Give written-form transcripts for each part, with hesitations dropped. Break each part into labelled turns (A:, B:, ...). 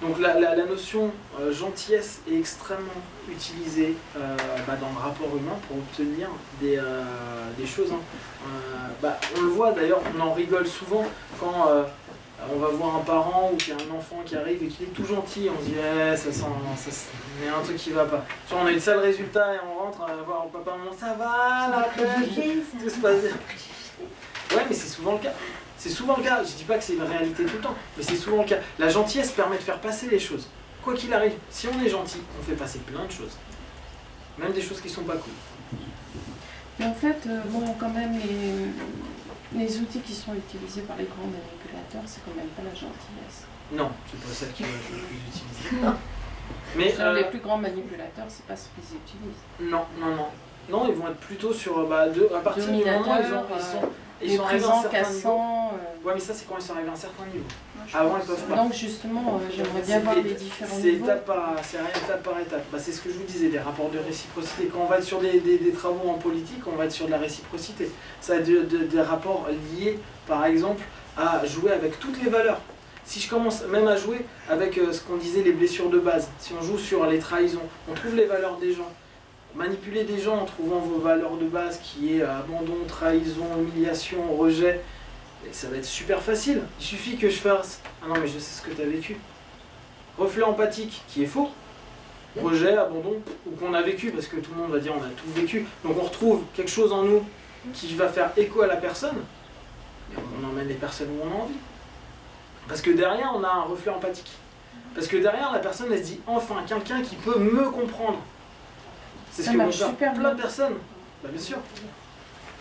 A: Donc la notion gentillesse est extrêmement utilisée dans le rapport humain pour obtenir des choses. On le voit d'ailleurs, on en rigole souvent quand on va voir un parent ou qu'il y a un enfant qui arrive et qu'il est tout gentil, on se dit il y a un truc qui va pas. Genre on a eu de sales résultats et on rentre voir papa, maman, ça va, la pêche, tout se passe bien. Ouais, mais c'est souvent le cas. C'est souvent le cas, je dis pas que c'est une réalité tout le temps, mais c'est souvent le cas. La gentillesse permet de faire passer les choses. Quoi qu'il arrive, si on est gentil, on fait passer plein de choses. Même des choses qui sont pas cool.
B: Mais en fait, quand même, les outils qui sont utilisés par les grands manipulateurs, c'est quand même pas la gentillesse.
A: Non, c'est pas celle qui va être le plus utilisée. Mais
B: les plus grands manipulateurs, c'est pas ce qu'ils utilisent.
A: Non, ils vont être plutôt sur à partir du moment où ils sont arrivés à un certain niveau. Ouais, mais ça c'est quand ils sont arrivés à un certain niveau. Avant ils peuvent pas.
B: Donc justement, j'aimerais bien voir les différents niveaux.
A: C'est étape par étape. C'est ce que je vous disais, des rapports de réciprocité. Quand on va être sur des travaux en politique, on va être sur de la réciprocité. Ça va être des rapports liés, par exemple, à jouer avec toutes les valeurs. Si je commence même à jouer avec ce qu'on disait, les blessures de base, si on joue sur les trahisons, on trouve les valeurs des gens. Manipuler des gens en trouvant vos valeurs de base qui est abandon, trahison, humiliation, rejet, et ça va être super facile. Il suffit que je fasse « Ah non mais je sais ce que tu as vécu ». Reflet empathique qui est faux, rejet, abandon, ou qu'on a vécu parce que tout le monde va dire on a tout vécu. Donc on retrouve quelque chose en nous qui va faire écho à la personne et on emmène les personnes où on a envie. Parce que derrière on a un reflet empathique. Parce que derrière la personne elle se dit enfin quelqu'un qui peut me comprendre. C'est ce que vont faire plein de personnes. Bien sûr.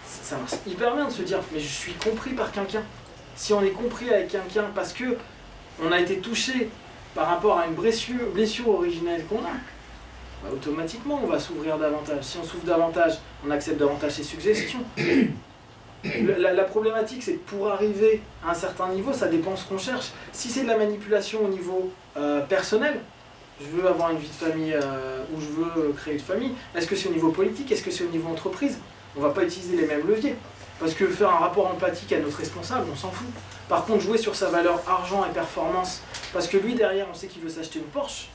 A: Ça marche hyper bien de se dire mais je suis compris par quelqu'un. Si on est compris avec quelqu'un parce que on a été touché par rapport à une blessure originelle qu'on a, automatiquement on va s'ouvrir davantage. Si on s'ouvre davantage, on accepte davantage ses suggestions. La problématique c'est que pour arriver à un certain niveau, ça dépend de ce qu'on cherche. Si c'est de la manipulation au niveau personnel, je veux avoir une vie de famille ou je veux créer une famille. Est-ce que c'est au niveau politique? Est-ce que c'est au niveau entreprise? On ne va pas utiliser les mêmes leviers. Parce que faire un rapport empathique à notre responsable, on s'en fout. Par contre, jouer sur sa valeur argent et performance, parce que lui derrière, on sait qu'il veut s'acheter une Porsche,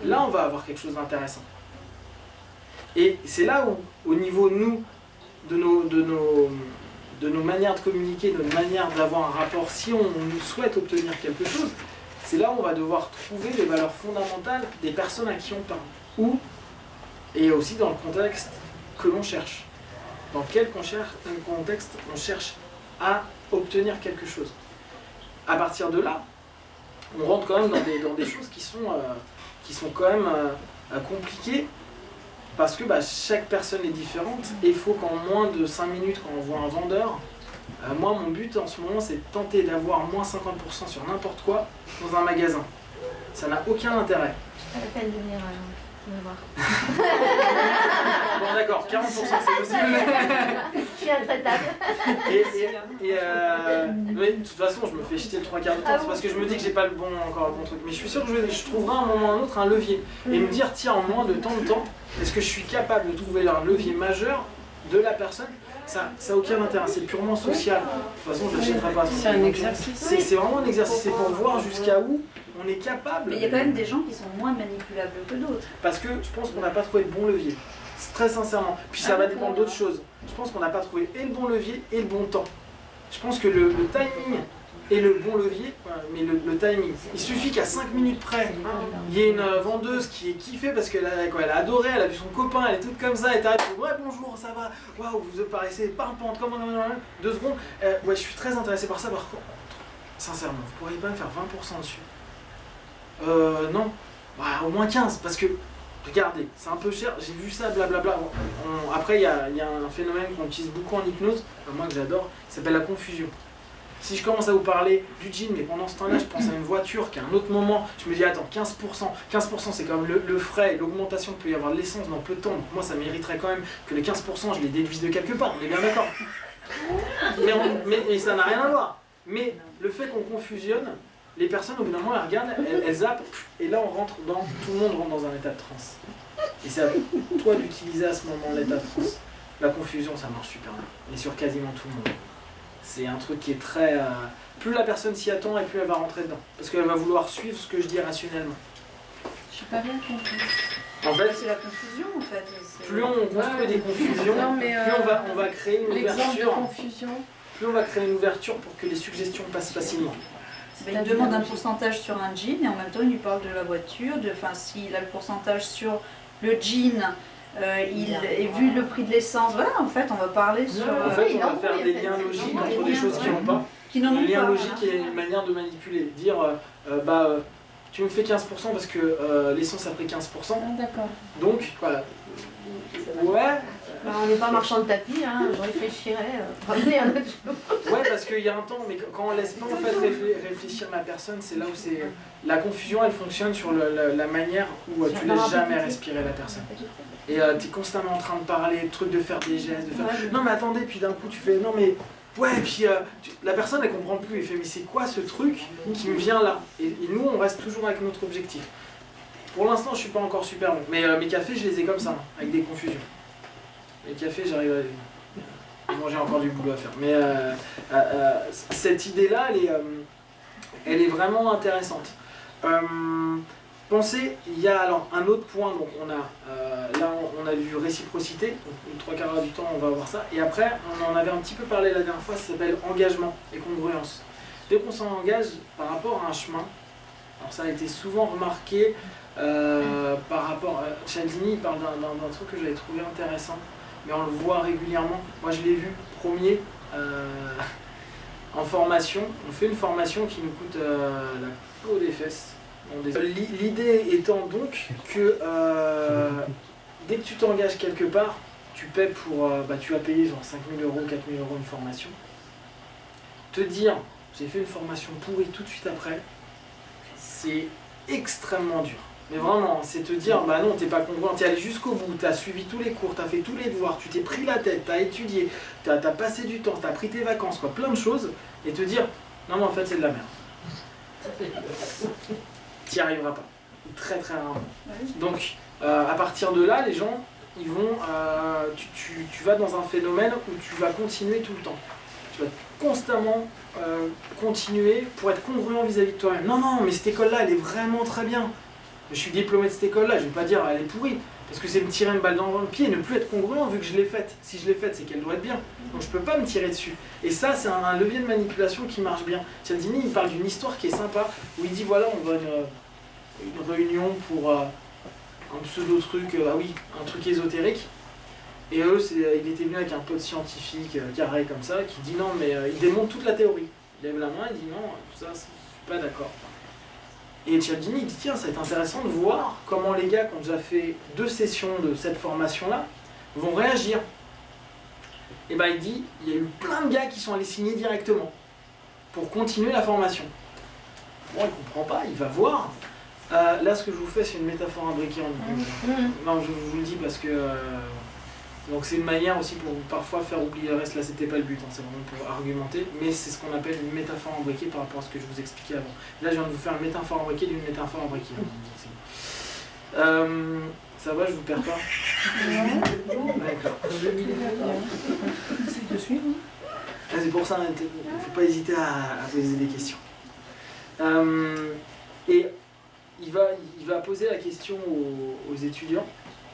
A: là on va avoir quelque chose d'intéressant. Et c'est là où, au niveau de nos manières de communiquer, de nos manières d'avoir un rapport, si on souhaite obtenir quelque chose, c'est là où on va devoir trouver les valeurs fondamentales des personnes à qui on parle. Et aussi dans le contexte que l'on cherche. Dans quel contexte on cherche à obtenir quelque chose. À partir de là, on rentre quand même dans des choses qui sont quand même compliquées parce que chaque personne est différente et il faut qu'en moins de 5 minutes, quand on voit un vendeur, moi mon but en ce moment c'est de tenter d'avoir moins 50% sur n'importe quoi dans un magasin. Ça n'a aucun intérêt.
C: C'est pas la peine de venir me voir.
A: Bon d'accord, 40% c'est possible.
C: Je suis intraitable.
A: Mais de toute façon je me fais jeter le 3/4 du temps, c'est parce que je me dis que j'ai pas encore le bon truc. Mais je suis sûr que je trouverai à un moment ou à un autre un levier. Et me dire tiens en moins de temps, est-ce que je suis capable de trouver un levier majeur de la personne? Ça n'a aucun intérêt, c'est purement social. De toute façon, je n'achèterai pas.
B: C'est un exercice.
A: C'est vraiment un exercice, c'est pour voir jusqu'à où on est capable.
C: Mais il y a quand même des gens qui sont moins manipulables que d'autres.
A: Parce que je pense qu'on n'a pas trouvé le bon levier. Très sincèrement. Puis ça va dépendre d'autres choses. Je pense qu'on n'a pas trouvé et le bon levier et le bon temps. Je pense que le timing et le bon levier, mais le timing, il suffit qu'à 5 minutes près, il y ait une vendeuse qui est kiffée parce qu'elle a adoré, elle a vu son copain, elle est toute comme ça, et t'arrives, ouais bonjour, ça va, waouh, vous paraissez pimpante, comment, 2 secondes, ouais je suis très intéressé par ça, par contre, sincèrement, vous pourriez pas me faire 20% dessus? Non, au moins 15, parce que, regardez, c'est un peu cher, j'ai vu ça, blablabla. Après, il y a un phénomène qu'on utilise beaucoup en hypnose, moi que j'adore, qui s'appelle la confusion. Si je commence à vous parler du jean, mais pendant ce temps-là, je pense à une voiture qui à un autre moment, je me dis attends, 15% c'est quand même le frais, l'augmentation qu'il peut y avoir de l'essence dans peu de temps. Donc moi, ça mériterait quand même que les 15%, je les déduise de quelque part, on est bien d'accord. Mais ça n'a rien à voir. Mais le fait qu'on confusionne, les personnes au bout d'un moment, elles regardent, elles zappent, et là tout le monde rentre dans un état de transe. Et c'est à toi d'utiliser à ce moment l'état de transe. La confusion, ça marche super bien, et sur quasiment tout le monde. C'est un truc qui est très... plus la personne s'y attend et plus elle va rentrer dedans. Parce qu'elle va vouloir suivre ce que je dis rationnellement.
B: Je suis pas bien compris.
A: En fait,
C: C'est la confusion en fait.
A: plus on construit des confusions,
B: Non, mais,
A: plus on va créer une
B: l'exemple de
A: ouverture.
B: confusion.
A: Plus on va créer une ouverture pour que les suggestions passent facilement.
C: Il demande un pourcentage sur un jean et en même temps il lui parle de la voiture, s'il a le pourcentage sur le jean, vu le prix de l'essence, voilà en fait on va parler sur...
A: En fait, on va faire des liens logiques entre des choses qui n'ont pas. Le lien logique est une manière de manipuler. Dire, tu me fais 15% parce que l'essence a pris 15%.
B: Ah, d'accord.
A: Donc, voilà. Ouais.
D: On n'est pas marchand de tapis, hein, je réfléchirais. Ramener un autre jour.
A: Ouais, parce qu'il y a un temps, mais quand on laisse pas en fait réfléchir la personne, c'est là où c'est... La confusion, elle fonctionne sur la manière où tu laisses jamais respirer la personne. Et tu es constamment en train de parler, de trucs, de faire des gestes, de faire... Non mais attendez, puis d'un coup tu fais... Non mais... Ouais, puis la personne elle comprend plus, elle fait mais c'est quoi ce truc qui me vient là et nous on reste toujours avec notre objectif. Pour l'instant je suis pas encore super bon, mais mes cafés je les ai comme ça, avec des confusions. Les cafés j'arrive à... Bon j'ai encore du boulot à faire, mais cette idée là elle est vraiment intéressante. Pensez, il y a alors un autre point, donc là on a vu réciprocité, donc les 3/4 du temps on va voir ça, et après on en avait un petit peu parlé la dernière fois, ça s'appelle engagement et congruence. Dès qu'on s'engage par rapport à un chemin, alors ça a été souvent remarqué par rapport à Cialdini, il parle d'un truc que j'avais trouvé intéressant, mais on le voit régulièrement, moi je l'ai vu premier en formation, on fait une formation qui nous coûte la peau des fesses. L'idée étant donc que dès que tu t'engages quelque part, tu paies pour, tu vas payer genre 5 000 €, 4 000 € une formation. Te dire, j'ai fait une formation pourrie tout de suite après, c'est extrêmement dur. Mais vraiment, c'est te dire, bah non, t'es pas congruent, t'es allé jusqu'au bout, t'as suivi tous les cours, t'as fait tous les devoirs, tu t'es pris la tête, t'as étudié, t'as passé du temps, t'as pris tes vacances, quoi, plein de choses, et te dire, non mais en fait c'est de la merde. T'y arriveras pas. Très très rarement. Donc à partir de là, les gens, ils vont, tu vas dans un phénomène où tu vas continuer tout le temps. Tu vas constamment continuer pour être congruent vis-à-vis de toi-même. Non, non, mais cette école-là, elle est vraiment très bien. Je suis diplômé de cette école-là, je vais pas dire elle est pourrie. Parce que c'est me tirer une balle dans le pied et ne plus être congruent vu que je l'ai faite. Si je l'ai faite, c'est qu'elle doit être bien. Donc je peux pas me tirer dessus. Et ça, c'est un levier de manipulation qui marche bien. Cialdini, il parle d'une histoire qui est sympa, où il dit voilà, on va une réunion pour un pseudo-truc, un truc ésotérique. Et eux, il était venu avec un pote scientifique carré comme ça, qui dit non, mais il démonte toute la théorie. Il lève la main, il dit non, tout ça, je suis pas d'accord. Et Cialdini, il dit tiens, ça va être intéressant de voir comment les gars qui ont déjà fait 2 sessions de cette formation-là vont réagir. Et ben il dit, il y a eu plein de gars qui sont allés signer directement pour continuer la formation. Bon, il comprend pas, il va voir. Là, ce que je vous fais, c'est une métaphore imbriquée en Non, je vous le dis parce que... donc c'est une manière aussi pour parfois faire oublier le reste. Là, c'était pas le but, hein, c'est vraiment pour argumenter. Mais c'est ce qu'on appelle une métaphore imbriquée par rapport à ce que je vous expliquais avant. Là, je viens de vous faire une métaphore imbriquée d'une métaphore imbriquée. Ça va, je vous perds pas? D'accord.
B: C'est de suivre.
A: C'est pour ça, il ne faut pas hésiter à poser des questions. Et il va poser la question aux étudiants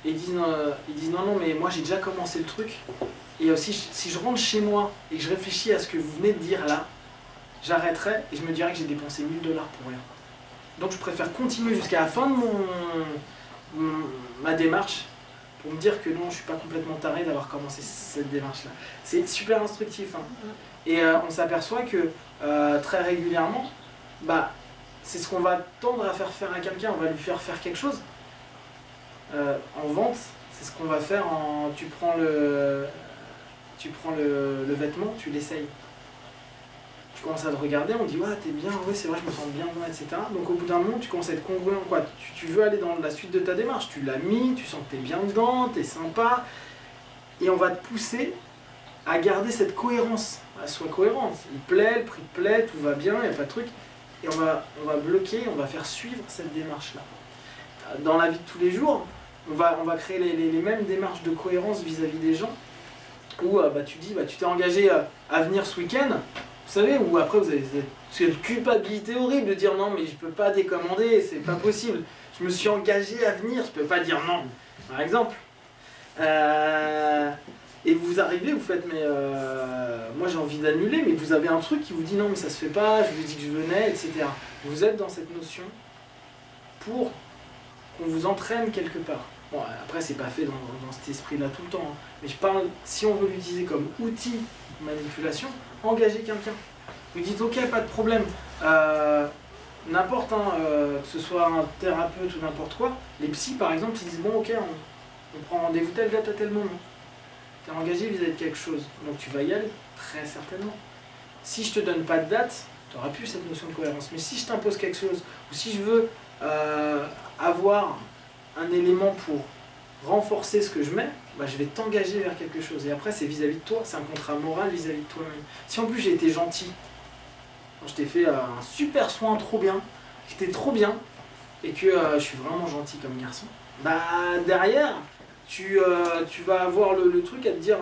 A: et ils disent non, mais moi j'ai déjà commencé le truc et si je rentre chez moi et que je réfléchis à ce que vous venez de dire là, j'arrêterai et je me dirais que j'ai dépensé 1 000 $ pour rien. Donc je préfère continuer jusqu'à la fin de ma démarche pour me dire que non, je ne suis pas complètement taré d'avoir commencé cette démarche-là. C'est super instructif. Hein. Et on s'aperçoit que très régulièrement, c'est ce qu'on va tendre à faire faire à quelqu'un, on va lui faire faire quelque chose. En vente, c'est ce qu'on va faire tu prends le vêtement, tu l'essayes. Tu commences à le regarder, on dit ouais t'es bien, ouais c'est vrai je me sens bien, etc. Donc au bout d'un moment tu commences à être congruent, quoi. Tu veux aller dans la suite de ta démarche, tu l'as mis, tu sens que t'es bien dedans, t'es sympa, et on va te pousser à garder cette cohérence, sois cohérente. Il plaît, le prix te plaît, tout va bien, il n'y a pas de truc, et on va bloquer, on va faire suivre cette démarche-là. Dans la vie de tous les jours, on va créer les mêmes démarches de cohérence vis-à-vis des gens, où tu dis, tu t'es engagé à venir ce week-end, vous savez, ou après vous avez cette culpabilité horrible de dire non mais je peux pas décommander, c'est pas possible, je me suis engagé à venir, je peux pas dire non, par exemple. Et vous arrivez, vous faites mais moi j'ai envie d'annuler, mais vous avez un truc qui vous dit non mais ça se fait pas, je vous dis que je venais, etc. Vous êtes dans cette notion pour qu'on vous entraîne quelque part. Bon, après c'est pas fait dans cet esprit-là tout le temps, hein. Mais je parle, si on veut l'utiliser comme outil de manipulation, engagez quelqu'un. Vous dites ok, pas de problème, n'importe, hein, que ce soit un thérapeute ou n'importe quoi, les psys par exemple, ils disent bon ok, on prend rendez-vous telle date à tel moment. Tu es engagé vis-à-vis de quelque chose, donc tu vas y aller, très certainement. Si je te donne pas de date, tu n'auras plus cette notion de cohérence. Mais si je t'impose quelque chose, ou si je veux avoir un élément pour renforcer ce que je mets, je vais t'engager vers quelque chose. Et après, c'est vis-à-vis de toi, c'est un contrat moral vis-à-vis de toi-même. Si en plus j'ai été gentil, je t'ai fait un super soin trop bien, que t'es trop bien, et que je suis vraiment gentil comme garçon, derrière, tu vas avoir le truc à te dire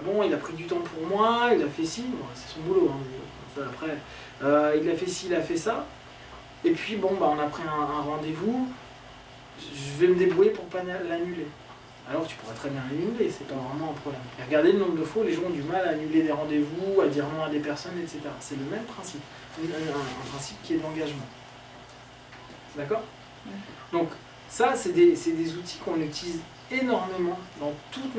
A: bon, il a pris du temps pour moi, il a fait ci, bon, c'est son boulot, hein, ça, après, il a fait ci, il a fait ça, et puis bon, on a pris un rendez-vous, je vais me débrouiller pour pas l'annuler. Alors tu pourrais très bien l'annuler, c'est pas vraiment un problème. Et regardez le nombre de fois où les gens ont du mal à annuler des rendez-vous, à dire non à des personnes, etc. C'est le même principe, un principe qui est de l'engagement. D'accord ? Donc ça, c'est des outils qu'on utilise énormément dans toute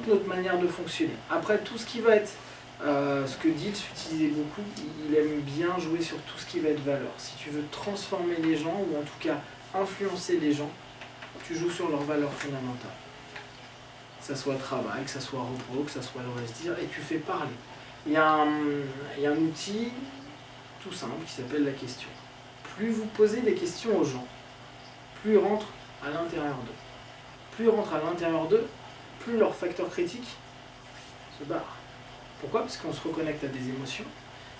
A: notre manière de fonctionner. Après, tout ce qui va être, ce que Diels utilisait beaucoup, il aime bien jouer sur tout ce qui va être valeur. Si tu veux transformer les gens, ou en tout cas influencer les gens, tu joues sur leurs valeurs fondamentales. Que ça soit travail, que ça soit repos, que ça soit le loisir, et tu fais parler. Il y a un outil tout simple qui s'appelle la question. Plus vous posez des questions aux gens, plus ils rentrent à l'intérieur d'eux. Plus ils rentrent à l'intérieur d'eux, plus leur facteur critique se barre. Pourquoi ? Parce qu'on se reconnecte à des émotions,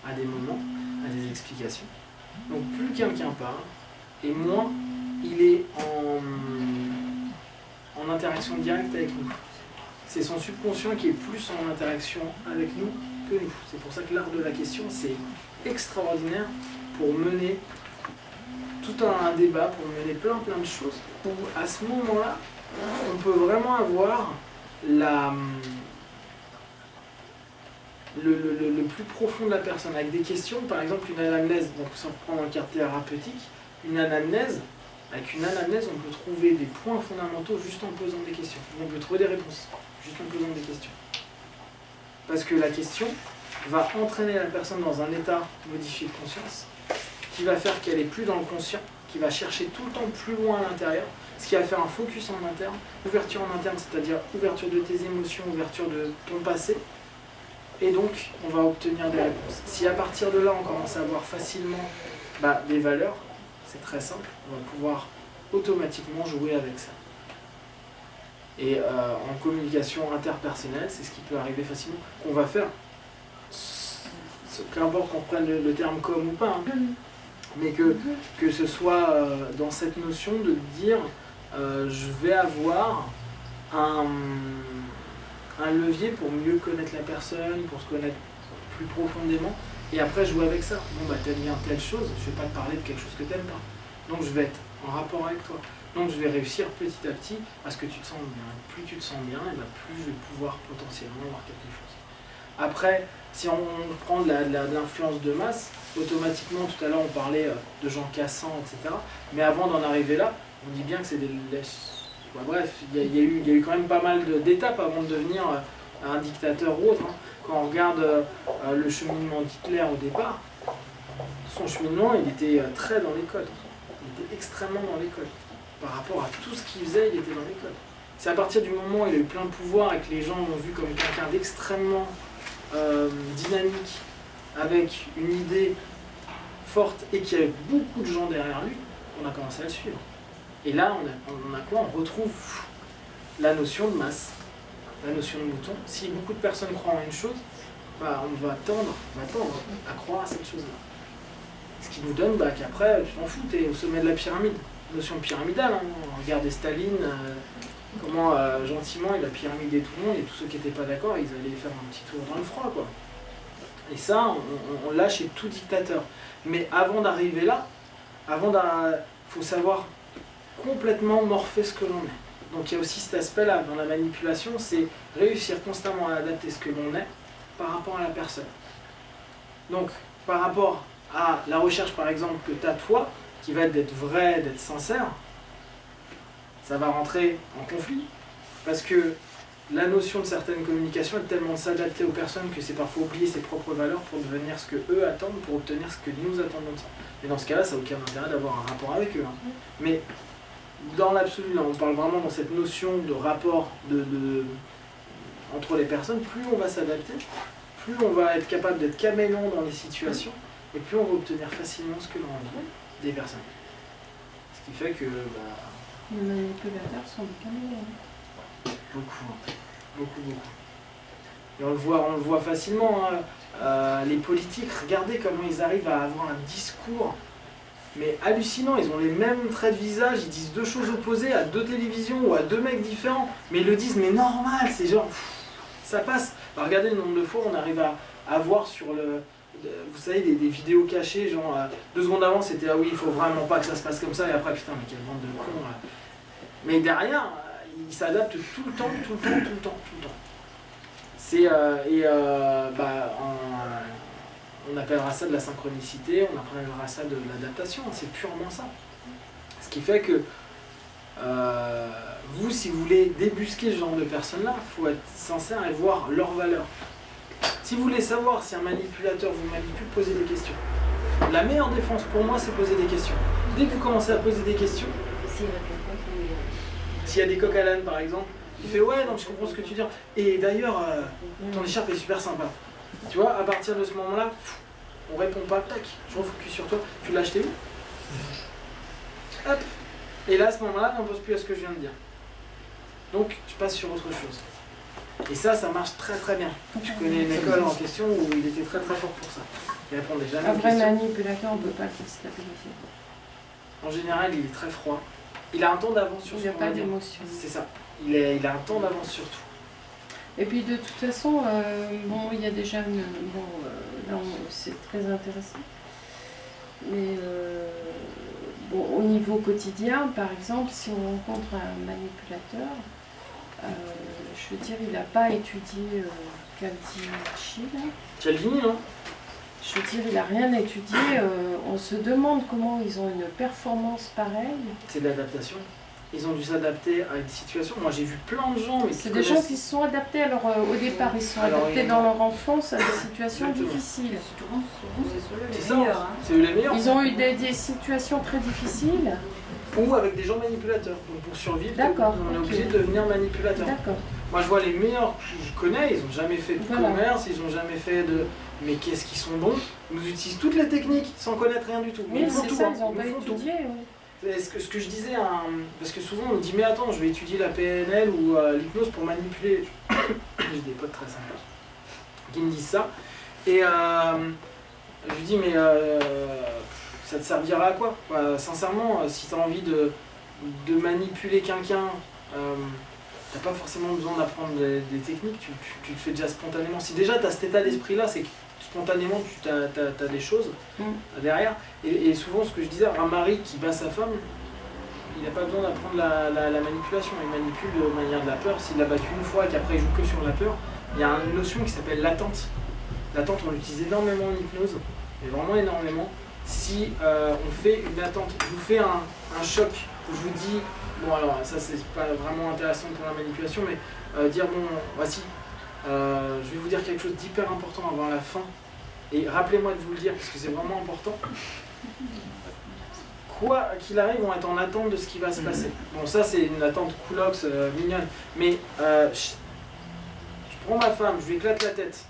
A: à des moments, à des explications. Donc plus quelqu'un parle, et moins il est en interaction directe avec nous. C'est son subconscient qui est plus en interaction avec nous que nous. C'est pour ça que l'art de la question, c'est extraordinaire pour mener tout un débat, pour mener plein de choses. Où à ce moment-là, on peut vraiment avoir le plus profond de la personne, avec des questions, par exemple une anamnèse, donc sans prendre un cadre thérapeutique, une anamnèse, avec une anamnèse, on peut trouver des points fondamentaux juste en posant des questions. On peut trouver des réponses, juste en posant des questions. Parce que la question va entraîner la personne dans un état modifié de conscience, qui va faire qu'elle est plus dans le conscient, qui va chercher tout le temps plus loin à l'intérieur, ce qui va faire un focus en interne, ouverture en interne, c'est-à-dire ouverture de tes émotions, ouverture de ton passé, et donc on va obtenir des réponses. Si à partir de là on commence à avoir facilement des valeurs, c'est très simple, on va pouvoir automatiquement jouer avec ça. Et en communication interpersonnelle, c'est ce qui peut arriver facilement, qu'on va faire, qu'importe qu'on prenne le terme com ou pas, hein, mais que ce soit dans cette notion de dire je vais avoir un levier pour mieux connaître la personne, pour se connaître plus profondément, et après jouer avec ça. Bon t'aimes bien telle chose, je vais pas te parler de quelque chose que t'aimes pas. Donc je vais être en rapport avec toi. Donc je vais réussir petit à petit à ce que tu te sens bien. Plus tu te sens bien, et plus je vais pouvoir potentiellement avoir quelque chose. Après, si on prend de l'influence de masse, automatiquement, tout à l'heure on parlait de gens cassants, etc. Mais avant d'en arriver là, on dit bien que c'est des lèches. Bref, il y a eu quand même pas mal d'étapes avant de devenir un dictateur ou autre. Hein. Quand on regarde le cheminement d'Hitler au départ, son cheminement, il était très dans les codes. Il était extrêmement dans les codes. Par rapport à tout ce qu'il faisait, il était dans les codes. C'est à partir du moment où il a eu plein de pouvoir et que les gens l'ont vu comme quelqu'un d'extrêmement dynamique, avec une idée forte et qui avait beaucoup de gens derrière lui, on a commencé à le suivre. Et là, on a quoi ? On retrouve la notion de masse, la notion de mouton. Si beaucoup de personnes croient en une chose, on va tendre à croire à cette chose-là. Ce qui nous donne qu'après, tu t'en fous, tu es au sommet de la pyramide. Notion pyramidale, hein. Regardez Staline, comment gentiment il a pyramidé tout le monde et tous ceux qui n'étaient pas d'accord, ils allaient faire un petit tour dans le froid, quoi. Et ça, on l'a chez tout dictateur. Mais avant d'arriver là, faut savoir complètement morpher ce que l'on est. Donc il y a aussi cet aspect-là dans la manipulation, c'est réussir constamment à adapter ce que l'on est par rapport à la personne. Donc par rapport à la recherche par exemple que tu as toi, qui va être d'être vrai, d'être sincère, ça va rentrer en conflit. Parce que la notion de certaines communications est tellement de s'adapter aux personnes que c'est parfois oublier ses propres valeurs pour devenir ce que eux attendent, pour obtenir ce que nous attendons de ça. Et dans ce cas-là, ça n'a aucun intérêt d'avoir un rapport avec eux. Hein. Mais dans l'absolu, là, on parle vraiment dans cette notion de rapport entre les personnes, plus on va s'adapter, plus on va être capable d'être caméléon dans les situations, et plus on va obtenir facilement ce que l'on veut des personnes. Ce qui fait que...
B: les manipulateurs sont des caméléons.
A: Beaucoup. Et on le voit facilement, hein. Les politiques, regardez comment ils arrivent à avoir un discours, mais hallucinant, ils ont les mêmes traits de visage, ils disent deux choses opposées à deux télévisions ou à deux mecs différents, mais ils le disent, mais normal, c'est genre, ça passe. Alors regardez le nombre de fois on arrive à voir sur le... Vous savez, des vidéos cachées, genre 2 secondes avant c'était ah oui, il faut vraiment pas que ça se passe comme ça, et après putain, mais quelle bande de cons. Mais derrière, ils s'adaptent tout le temps. C'est on appellera ça de la synchronicité, on appellera ça de l'adaptation, c'est purement ça. Ce qui fait que vous, si vous voulez débusquer ce genre de personnes-là, il faut être sincère et voir leurs valeurs. Si vous voulez savoir si un manipulateur vous manipule, posez des questions. La meilleure défense pour moi, c'est poser des questions. Dès que vous commencez à poser des questions, s'il y a des coqs à l'âne par exemple, il fait ouais, non, je comprends ce que tu dis. Et d'ailleurs, ton écharpe est super sympa. Tu vois, à partir de ce moment-là, on répond pas, tac, je refocus sur toi. Tu l'as acheté où? Hop. Et là, à ce moment-là, on ne pose plus à ce que je viens de dire. Donc, je passe sur autre chose. Et ça marche très très bien. Je connais une école en question où il était très très fort pour ça. Il répondait jamais aux questions.
B: Un vrai manipulateur, on ne peut pas le déstabiliser.
A: En général, il est très froid. Il a un temps d'avance sur
B: tout.
A: ce
B: Il n'y a
A: qu'on
B: pas
A: va dire.
B: d'émotion.
A: C'est ça. Il a un temps d'avance sur tout.
B: Et puis de toute façon, bon, il y a déjà une... Bon, là, c'est très intéressant. Mais bon, au niveau quotidien, par exemple, si on rencontre un manipulateur, je veux dire, il n'a pas étudié Cialdini.
A: Cialdini, non?
B: Je veux dire, il n'a rien étudié. On se demande comment ils ont une performance pareille.
A: C'est de l'adaptation. Ils ont dû s'adapter à une situation. Moi, j'ai vu plein de gens...
B: C'est des gens qui se sont adaptés. Alors, au départ, ils se sont adaptés dans leur enfance à des situations difficiles.
A: C'est ça, c'est eux les meilleurs.
B: Ils ont eu des situations très difficiles.
A: Ou avec des gens manipulateurs. Donc pour survivre, on est obligé de devenir manipulateur.
B: D'accord.
A: Moi, je vois les meilleurs que je connais, ils n'ont jamais fait de commerce, ils n'ont jamais fait de... Mais qu'est-ce qu'ils sont bons? Ils nous utilisent toutes les techniques sans connaître rien du tout.
B: Oui,
A: ils font
B: c'est
A: tout,
B: ça,
A: hein.
B: ils ont pas étudié. Oui.
A: Ce que je disais, parce que souvent on me dit mais attends, je vais étudier la PNL ou l'hypnose pour manipuler. J'ai des potes très sympas qui me disent ça. Et je lui dis mais ça te servira à quoi? Sincèrement, si tu as envie de manipuler quelqu'un, t'as pas forcément besoin d'apprendre des techniques, tu le fais déjà spontanément. Si déjà tu as cet état d'esprit-là, c'est que spontanément tu as des choses derrière. Et souvent, ce que je disais, un mari qui bat sa femme, il n'a pas besoin d'apprendre la manipulation. Il manipule de manière de la peur. S'il l'a battu une fois et qu'après il joue que sur la peur, il y a une notion qui s'appelle l'attente. L'attente, on l'utilise énormément en hypnose, mais vraiment énormément. Si on fait une attente, je vous fais un choc où je vous dis, bon alors ça c'est pas vraiment intéressant pour la manipulation, mais dire bon voici, je vais vous dire quelque chose d'hyper important avant la fin, et rappelez-moi de vous le dire parce que c'est vraiment important. Quoi qu'il arrive, on va être en attente de ce qui va se passer. Bon ça c'est une attente coolox mignonne, mais je prends ma femme, je lui éclate la tête.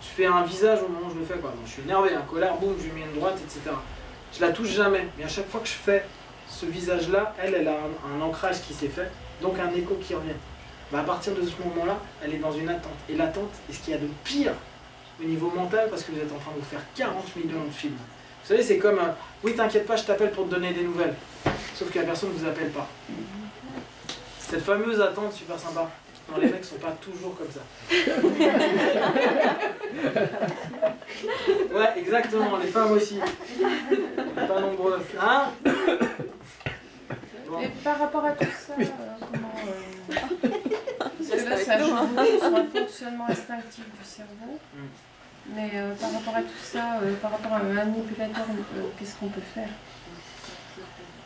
A: Je fais un visage au moment où je le fais, quoi. Donc, je suis énervé, un colère, boum, je lui mets une droite, etc. Je la touche jamais, mais à chaque fois que je fais ce visage-là, elle a un ancrage qui s'est fait, donc un écho qui revient. Bah, à partir de ce moment-là, elle est dans une attente. Et l'attente est ce qu'il y a de pire au niveau mental, parce que vous êtes en train de vous faire 40 millions de films. Vous savez, c'est comme, oui, t'inquiète pas, je t'appelle pour te donner des nouvelles. Sauf que la personne ne vous appelle pas. Cette fameuse attente super sympa. Non, les mecs sont pas toujours comme ça. Ouais, exactement, les femmes aussi. Pas nombreux. Hein? Bon.
B: Et par rapport à tout ça, comment... parce que là, ça joue beaucoup sur le fonctionnement instinctif du cerveau. Mais par rapport à tout ça, par rapport à un manipulateur, qu'est-ce qu'on peut faire?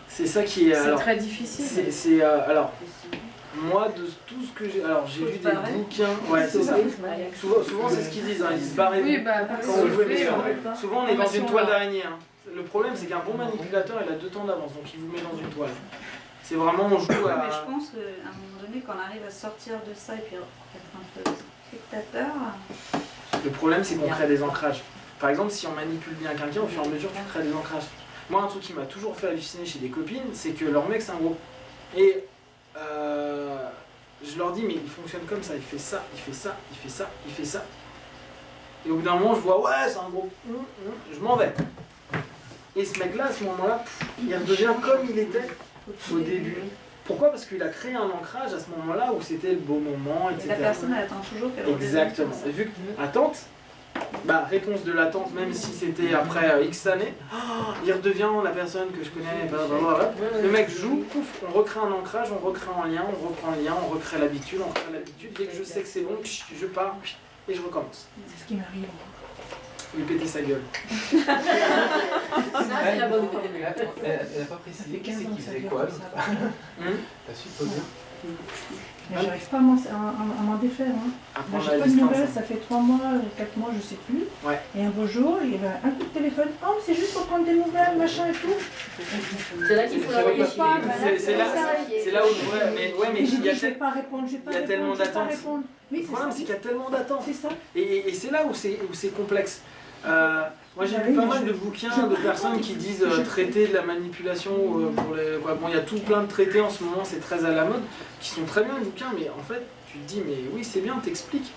A: C'est ça qui est...
B: C'est très difficile.
A: Alors, moi, de tout ce que j'ai... Alors, j'ai lu des bouquins... Ouais, c'est ça. Souvent c'est ce qu'ils disent, hein. Ils se barrent.
B: Oui, bah,
A: Quand on joue, mais
B: fait,
A: souvent, on est dans une toile d'araignée. Hein. Le problème, c'est qu'un bon manipulateur, il a 2 temps d'avance, donc il vous met dans une toile. C'est vraiment, on joue
C: Ouais,
A: à...
C: mais je pense qu'à un moment donné, quand on arrive à sortir de ça et puis être un peu spectateur...
A: Le problème, c'est qu'on crée des ancrages. Par exemple, si on manipule bien quelqu'un, au fur et à mesure, tu crées des ancrages. Moi, un truc qui m'a toujours fait halluciner chez des copines, c'est que leur mec, c'est un gros. Et je leur dis, mais il fonctionne comme ça, il fait ça, il fait ça, il fait ça, il fait ça. Et au bout d'un moment, je vois, ouais, c'est un gros. Je m'en vais. Et ce mec-là, à ce moment-là, il redevient comme il était au début. Pourquoi? Parce qu'il a créé un ancrage à ce moment-là où c'était le beau moment, etc.
C: Et la personne, elle attend toujours qu'elle
A: Exactement. Et vu que attente, bah réponse de l'attente, même si c'était après X années, il redevient la personne que je connais, blablabla. Le mec joue, pouf, on recrée un ancrage, on recrée un lien, on reprend un lien, on recrée l'habitude, on recrée l'habitude. Dès que je sais que c'est bon, je pars et je recommence.
E: C'est ce qui m'arrive.
A: Lui péter sa gueule.
D: Ça, c'est la bonne formule.
F: Elle n'a pas précisé qui c'est qui faisait quoi. T'as su te dire?
E: Mais j'arrive pas à m'en défaire. Hein.
A: Apprendre
E: J'ai
A: à
E: pas de
A: distance.
E: nouvelles, ça fait 3 mois, 4 mois, je sais plus.
A: Ouais.
E: Et un beau jour, il y avait un coup de téléphone. Oh, mais c'est juste pour prendre des nouvelles, machin et tout.
D: C'est là qu'il faut
F: Ça va
D: l'envoyer
F: pas
D: chier.
A: C'est là où mais
E: Et j'ai
A: il y
E: dit,
A: a
E: je vais pas répondre, je vais pas
A: il y a
E: répondre,
A: tellement
E: je vais pas
A: d'attentes.
E: répondre. Oui,
A: Le problème, c'est qu'il y a tellement d'attentes.
E: c'est ça.
A: Et c'est là où c'est complexe. Moi j'ai
E: Bah
A: lu
E: oui,
A: pas
E: mais
A: mal
E: je-
A: de bouquins
E: je-
A: de personnes qui disent traiter de la manipulation pour les. Quoi. Bon, il y a tout plein de traités en ce moment, c'est très à la mode, qui sont très bien les bouquins, mais en fait tu te dis mais oui c'est bien, t'expliques.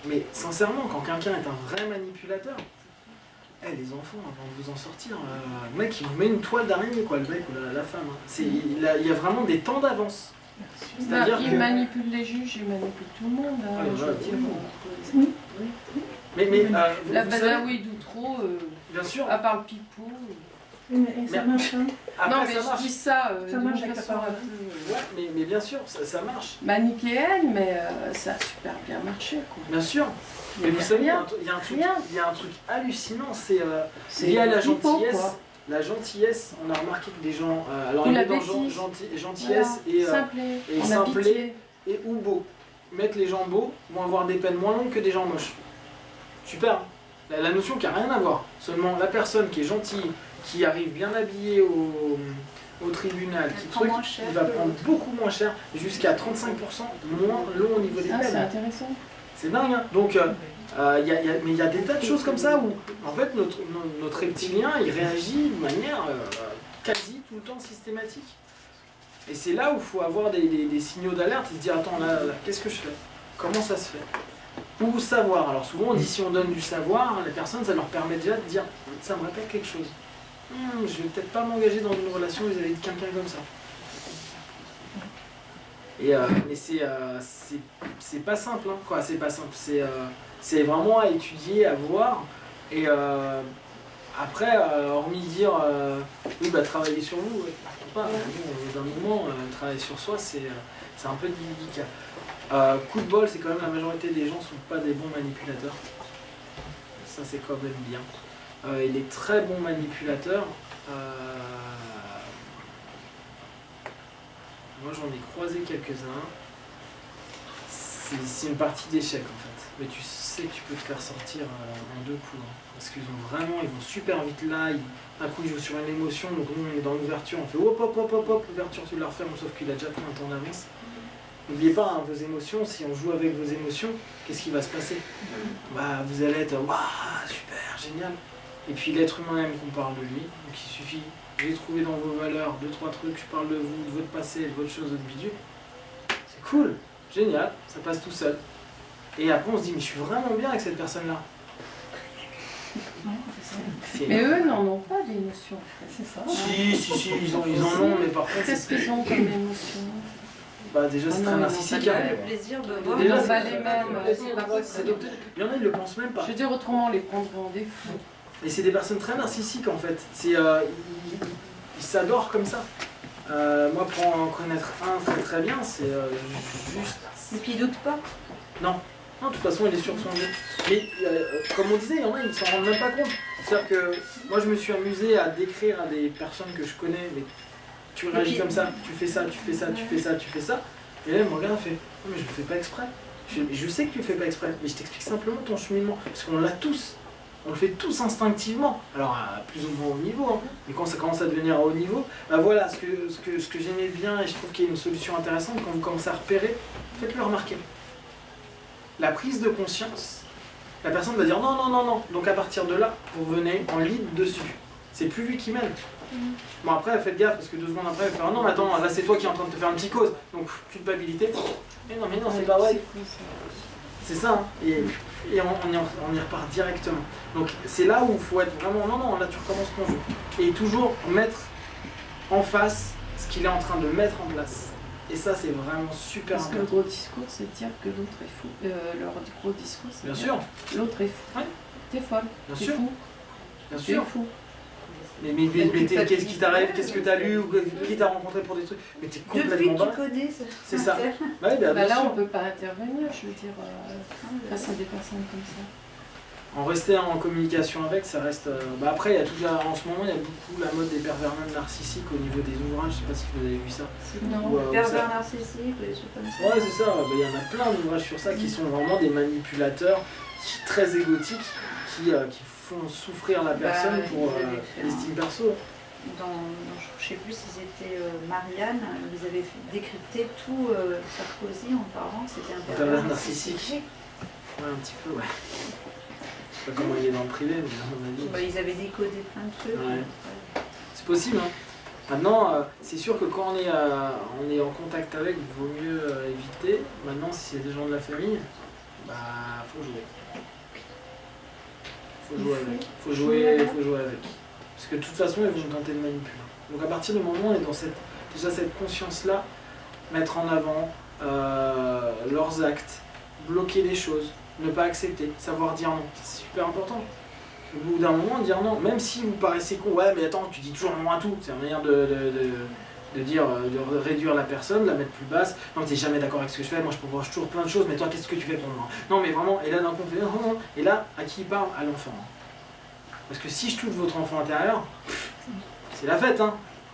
A: Mais sincèrement, quand quelqu'un est un vrai manipulateur, les enfants, avant de vous en sortir, le mec il vous met une toile d'araignée, quoi, le mec ou la femme. Hein. Il y a vraiment des temps d'avance. C'est-à-dire
B: il
A: que.
B: manipule les juges, il manipule tout le monde. Hein,
A: Ouais,
B: je
A: ouais,
B: veux dire.
E: Oui.
A: Mais vous
B: La
A: savez,
B: badawi d'outreau,
A: bien sûr,
B: à part le pipeau.
E: Oui, mais ça marche. Hein.
A: après
B: Non, mais
A: ça
B: je
A: marche.
B: dis ça
E: Ça
B: d'une
E: marche avec
B: façon
E: la
B: un
E: parole.
B: peu
A: Ouais, mais bien sûr, ça marche.
B: manichéenne, mais ça a super bien marché. Quoi.
A: Bien sûr. Mais
B: Il y
A: vous
B: a
A: savez,
B: rien.
A: il y a un truc,
B: Rien.
A: il y a un truc hallucinant, c'est
B: C'est
A: lié à la
B: pipeau,
A: gentillesse.
B: quoi.
A: La gentillesse, on a remarqué que des gens, alors
B: Ou
A: il
B: la
A: est dans
B: bêtise.
A: gentillesse
B: Voilà. Simplet,
A: et
B: on a
A: simplet.
B: pitié.
A: et ou beau. Mettre les gens beaux vont avoir des peines moins longues que des gens moches. Super. Hein. La notion qui n'a rien à voir. Seulement la personne qui est gentille, qui arrive bien habillée au tribunal, qui
C: prend
A: truc,
C: moins cher
A: il va
C: que-
A: prendre beaucoup moins cher, jusqu'à 35% moins long au niveau des
B: Ah, c'est
A: peines.
B: intéressant.
A: C'est dingue, hein. Donc, mais il y a des tas de choses comme ça où, en fait, notre reptilien, il réagit de manière quasi tout le temps systématique. Et c'est là où il faut avoir des signaux d'alerte et se dire, attends, là, qu'est-ce que je fais? Comment ça se fait? Ou savoir. Alors souvent, on dit, si on donne du savoir, les personnes, ça leur permet déjà de dire, ça me rappelle quelque chose. Je vais peut-être pas m'engager dans une relation vis-à-vis de quelqu'un comme ça. Et, mais c'est pas simple, hein, quoi, c'est pas simple, c'est vraiment à étudier, à voir, et après, hormis dire, oui, bah travailler sur vous, ouais, pourquoi pas, d'un moment, travailler sur soi, c'est un peu délicat. Coup de bol, c'est quand même la majorité des gens sont pas des bons manipulateurs, ça c'est quand même bien. Et les très bons manipulateurs, moi j'en ai croisé quelques-uns. C'est une partie d'échec en fait. Mais tu sais que tu peux te faire sortir en 2 coups. Hein. Parce qu'ils vont super vite là. Un coup ils jouent sur une émotion, donc nous on est dans l'ouverture, on fait hop hop hop hop hop, l'ouverture tu la refermes, sauf qu'il a déjà pris un temps d'avance. N'oubliez pas hein, vos émotions, si on joue avec vos émotions, qu'est-ce qui va se passer? Bah vous allez être waouh, super, génial. Et puis l'être humain aime qu'on parle de lui, donc il suffit, j'ai trouvé dans vos valeurs 2-3 trucs, je parle de vous, de votre passé, de votre chose, de votre bidule. C'est cool, génial, ça passe tout seul. Et après on se dit mais je suis vraiment bien avec cette personne-là.
B: Mais eux n'en ont pas d'émotion.
E: C'est ça.
A: Si, ils en ont, mais par contre
B: Qu'est-ce qu'ils ont comme émotion?
A: Bah déjà c'est
B: Ah
A: très
B: non,
A: narcissique.
B: non,
A: hein.
C: Ouais, le plaisir de voir.
A: Déjà,
B: c'est pas
A: c'est-
B: les mêmes.
A: Il y en a, ils le pensent même pas.
B: Je veux dire, autrement, on les prendrait en défaut.
A: Et c'est des personnes très narcissiques en fait. Ils s'adorent comme ça. Moi, pour en connaître un très très bien, c'est juste.
C: Et puis ils doutent pas.
A: Non, de toute façon, il est sur son jeu. Mais comme on disait, il y en a, ils s'en rendent même pas compte. C'est-à-dire que moi, je me suis amusé à décrire à des personnes que je connais, mais tu réagis
C: puis-
A: comme ça, tu fais ça, tu fais ça, tu fais ça, tu fais ça. Et là, il me regarde et fait non, mais je le fais pas exprès. Je sais que tu le fais pas exprès, mais je t'explique simplement ton cheminement. Parce qu'on l'a tous. On le fait tous instinctivement. Alors, à plus ou moins haut niveau, hein. Mais quand ça commence à devenir à haut niveau, bah voilà, ce que j'aimais bien et je trouve qu'il y a une solution intéressante quand vous commencez à repérer, faites-le remarquer. La prise de conscience, la personne va dire non, non, non, non. Donc à partir de là, vous venez en lead dessus. C'est plus lui qui mène. Bon après, faites gaffe parce que 2 secondes après, elle va faire non, mais attends, là c'est toi qui es en train de te faire une psychose. Donc culpabilité. Mais non, c'est pas vrai. C'est ça, hein. Et on y repart directement. Donc c'est là où il faut être vraiment, non, là tu recommences ton jeu. Et toujours mettre en face ce qu'il est en train de mettre en place. Et ça c'est vraiment super
B: Parce que le
A: important.
B: gros discours, c'est de dire que l'autre est fou. Leur gros discours, c'est de
A: Bien
B: dire
A: sûr,
B: que l'autre est fou.
A: Ouais.
B: T'es folle.
A: bien
B: T'es
A: sûr,
B: fou.
A: bien
B: T'es
A: sûr.
B: fou.
A: Mais qu'est-ce qui t'arrive, qu'est-ce que t'as lu, ou qui t'a rencontré pour des trucs. Mais t'es
C: Depuis
A: complètement
C: que tu
A: barré.
C: connais
A: C'est ça.
C: matière.
A: Ouais,
B: Bah
A: bien
B: là,
A: sûr.
B: on peut pas intervenir, je veux dire, face à des personnes comme ça.
A: En rester en communication avec, ça reste. Bah après, il y a en ce moment, il y a beaucoup la mode des pervers narcissiques au niveau des ouvrages. Je sais pas si vous avez vu ça.
B: Non.
A: Ou,
C: Pervers narcissique, des choses comme ça.
A: Ouais, c'est ça. Bah, il y en a plein d'ouvrages sur ça qui sont vraiment des manipulateurs très égotiques qui font souffrir la personne
C: Bah,
A: pour
C: ils avaient fait
A: l'estime perso.
C: Je sais plus si c'était Marianne, ils avaient décrypté tout Sarkozy en parlant que c'était un
A: Pervers
C: pervers
A: narcissique.
C: narcissique.
A: Ouais, un petit peu, ouais. Je sais pas comment il est dans le privé, mais à mon avis.
C: Bah, ils avaient décodé plein de trucs.
A: Ouais.
C: donc,
A: C'est possible, hein. Maintenant, c'est sûr que quand on est en contact avec, il vaut mieux éviter. Maintenant, si c'est des gens de la famille, bah, faut jouer. Faut jouer avec. Faut jouer avec. Parce que de toute façon, ils vont tenter de manipuler. Donc à partir du moment où on est dans déjà cette conscience-là, mettre en avant leurs actes, bloquer les choses, ne pas accepter, savoir dire non, c'est super important. Au bout d'un moment, dire non, même si vous paraissez con, ouais mais attends, tu dis toujours non à tout, c'est une manière de dire, de réduire la personne, de la mettre plus basse. Non, t'es jamais d'accord avec ce que je fais, moi je propose toujours plein de choses, mais toi qu'est-ce que tu fais pour moi? Non mais vraiment, et là d'un coup on fait non, non, et là, à qui il parle? À l'enfant. Parce que si je touche votre enfant intérieur, c'est la fête, hein.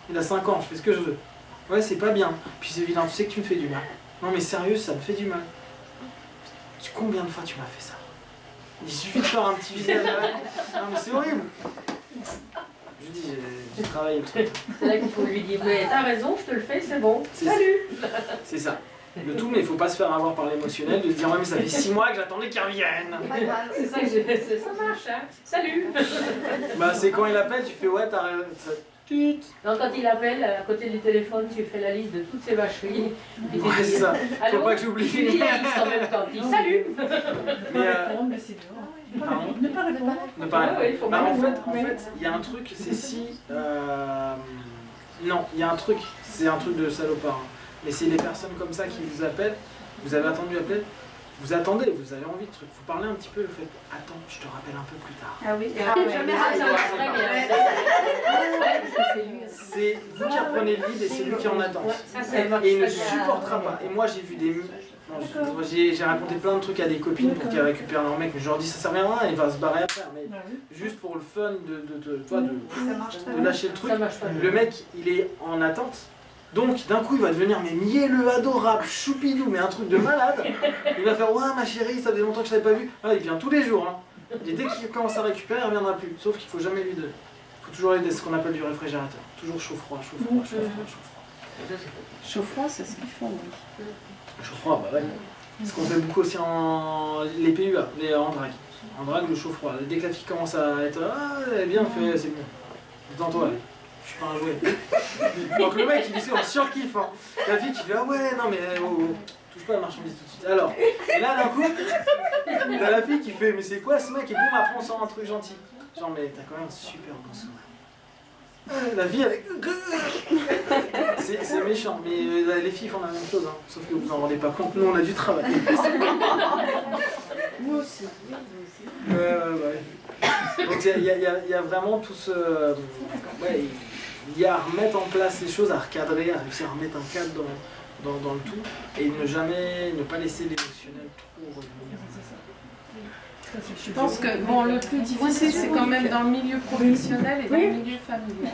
A: Il a 5 ans, je fais ce que je veux. Ouais, c'est pas bien. Puis c'est évident, tu sais que tu me fais du mal. Non mais sérieux, ça me fait du mal. Combien de fois tu m'as fait ça? Il suffit de faire un petit visage. Non mais c'est horrible. Je dis, j'ai travaillé le truc.
D: C'est là qu'il faut lui dire, mais t'as raison, je te le fais, c'est bon.
A: C'est-
D: Salut.
A: C'est ça. Le tout, mais il faut pas se faire avoir par l'émotionnel, de se dire ouais mais ça fait 6 mois que j'attendais qu'il revienne.
D: C'est ça que ça marche, hein. Salut.
A: Bah c'est quand il appelle, tu fais ouais t'as raison.
D: Donc quand il appelle, à côté du téléphone, tu fais la liste de toutes ses vacheries. Et tu
A: Ouais
D: dis,
A: c'est ça. Faut
D: allô,
A: pas que
D: tu
A: j'oublie.
D: lis la liste en même temps, tu dis salut.
A: Mais
E: Répondre, mais c'est dur.
A: pardon.
E: Ne pas répondre.
A: Ne pas
D: Ouais, ouais, il faut
A: Bah,
D: pas
A: en
D: répondre.
A: fait, il y a un truc, c'est si. Non, il y a un truc, c'est un truc de salopard. Hein. Mais c'est les personnes comme ça qui vous appellent, vous avez attendu appeler, vous attendez, vous avez envie de truc. Vous parlez un petit peu, vous faites attends, je te rappelle un peu plus tard.
C: Ah oui,
D: Jamais ça marche très bien. Ouais, ça, c'est lui.
A: C'est vous qui reprenez le lead et c'est lui qui est en attente.
D: Ouais, ça, ça marche
A: Et il ne
D: très bien.
A: supportera pas. Et moi j'ai vu des. Non, j'ai raconté plein de trucs à des copines pour qu'elles récupèrent leur mec, mais je leur dis ça sert à rien, il va se barrer après. Mais
E: Ah oui.
A: juste pour le fun de
C: ça marche très
A: de
C: bien.
A: lâcher le truc.
D: Ça marche pas bien.
A: Le mec, il est en attente. Donc, d'un coup, il va devenir mais mielleux, adorable, choupidou, mais un truc de malade. Il va faire ouais, ma chérie, ça faisait longtemps que je t'avais pas vu. Ah, il vient tous les jours. Hein. Et dès qu'il commence à récupérer, il reviendra plus. Sauf qu'il faut jamais lui donner. Il faut toujours aider ce qu'on appelle du réfrigérateur. Toujours chaud-froid, chaud-froid, chaud-froid, chaud-froid.
B: Chaud-froid, c'est ce qu'ils font, oui.
A: Chaud-froid, bah ouais. Ce qu'on fait beaucoup aussi en les PUA, en drague. En drague, le chaud-froid. Dès que la fille commence à être ah, elle est bien, fait, c'est bon. Détends-toi, allez. Je suis pas un jouet. Donc le mec il dit on surkiffe. Hein. La fille qui fait ah ouais non mais touche pas à la marchandise tout de suite. Alors, et là d'un coup, t'as la fille qui fait mais c'est quoi ce mec? Et boum après on sort un truc gentil. Genre mais t'as quand même un super bon sourire. La vie avec... C'est méchant, mais les filles font la même chose, hein. Sauf que vous n'en rendez pas compte, nous on a du travail.
B: Moi aussi.
A: Ouais. Donc il y a vraiment tout ce... Ouais, il y a à remettre en place les choses, à recadrer, à réussir à remettre un cadre dans le tout, et ne pas laisser l'émotionnel trop revenir.
B: Je pense que bon, le plus difficile, c'est quand même dans le milieu professionnel et dans le milieu familial.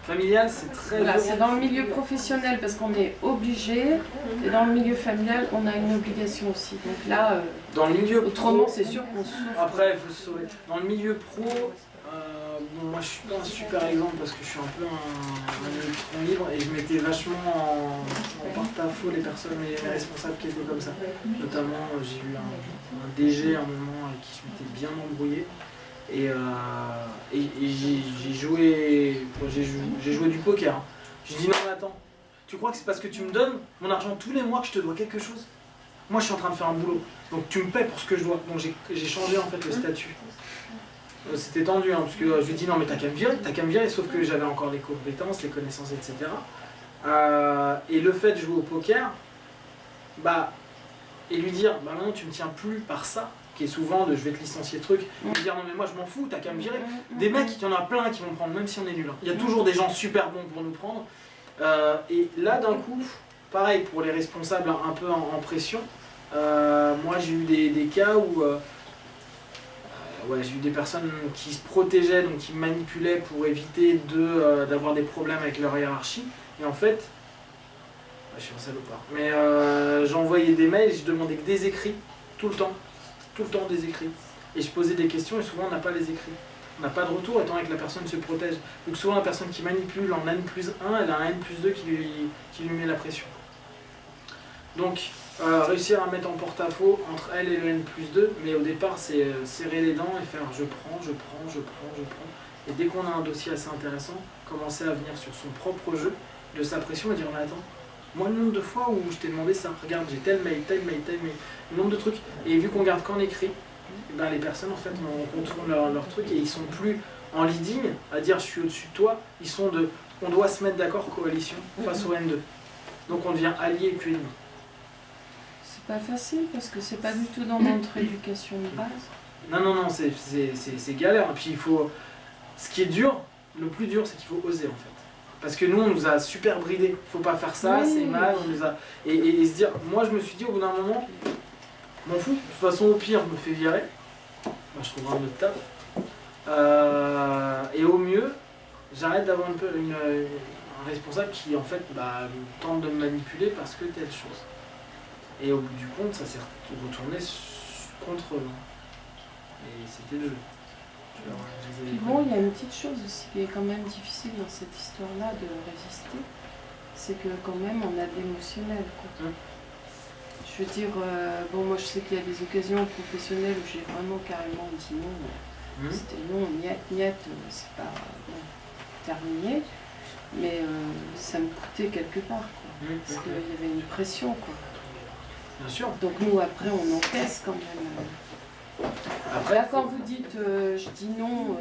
A: Familial, c'est très
B: Voilà,
A: dur.
B: c'est dans le milieu professionnel parce qu'on est obligé, et dans le milieu familial, on a une obligation aussi. Donc là,
A: Dans le milieu pro,
B: autrement, c'est sûr qu'on souffre.
A: après, il faut se sauver. Dans le milieu pro, bon, moi je suis pas un super exemple parce que je suis un peu un électron libre et je mettais vachement en porte-à-faux les personnes, mes responsables qui étaient comme ça. Notamment, j'ai eu un DG à un moment avec qui je m'étais bien embrouillé. Et j'ai joué du poker. Hein. J'ai dit non mais attends, tu crois que c'est parce que tu me donnes mon argent tous les mois que je te dois quelque chose? Moi je suis en train de faire un boulot, donc tu me paies pour ce que je dois. Donc j'ai changé en fait le statut. C'était tendu hein, parce que je lui ai dit non mais t'as qu'à me virer, sauf que j'avais encore les compétences, les connaissances, etc. Et le fait de jouer au poker, et lui dire bah maintenant tu me tiens plus par ça, qui est souvent de je vais te licencier truc, et lui dire non mais moi je m'en fous, t'as qu'à me virer. Des mecs, il y en a plein qui vont prendre, même si on est nul. Hein. Il y a toujours des gens super bons pour nous prendre. Et là d'un coup, pareil pour les responsables un peu en pression, moi j'ai eu des cas où j'ai eu des personnes qui se protégeaient, donc qui manipulaient pour éviter d'avoir des problèmes avec leur hiérarchie. Et en fait, je suis un salopard, mais j'envoyais des mails et je demandais que des écrits, tout le temps des écrits. Et je posais des questions et souvent on n'a pas les écrits. On n'a pas de retour étant donné que la personne se protège. Donc souvent la personne qui manipule en N+1, elle a un N+2 qui lui met la pression. Donc réussir à mettre en porte-à-faux entre elle et le N+2, mais au départ c'est serrer les dents et faire je prends. Et dès qu'on a un dossier assez intéressant, commencer à venir sur son propre jeu de sa pression et dire mais attends, moi le nombre de fois où je t'ai demandé ça, regarde j'ai tel mail, le nombre de trucs, et vu qu'on garde qu'en écrit, ben, les personnes en fait on contourne leur truc et ils sont plus en leading à dire je suis au-dessus de toi, ils sont on doit se mettre d'accord coalition face au N2. Donc on devient allié et puis ennemi.
B: C'est pas facile parce que c'est pas du tout dans notre éducation de base.
A: Non, c'est galère. Et puis il faut. Ce qui est dur, le plus dur, c'est qu'il faut oser en fait. Parce que nous, on nous a super bridés. Faut pas faire ça,
B: Oui.
A: c'est mal. On nous a... et se dire, moi je me suis dit au bout d'un moment, m'en fous. De toute façon, au pire, je me fais virer. Moi, je trouverai un autre taf. Et au mieux, j'arrête d'avoir un responsable qui en fait tente de me manipuler parce que telle chose. Et au bout du compte, ça s'est retourné contre eux. Et c'était le jeu.
B: Puis bon, il y a une petite chose aussi qui est quand même difficile dans cette histoire-là de résister, c'est que quand même on a de l'émotionnel. Je veux dire, moi je sais qu'il y a des occasions professionnelles où j'ai vraiment carrément dit non. C'était non, niet, c'est pas terminé, mais ça me coûtait quelque part, parce qu'il y avait une pression, quoi.
A: Bien sûr.
B: Donc nous après on encaisse quand même.
A: Après,
B: là quand vous dites je dis non,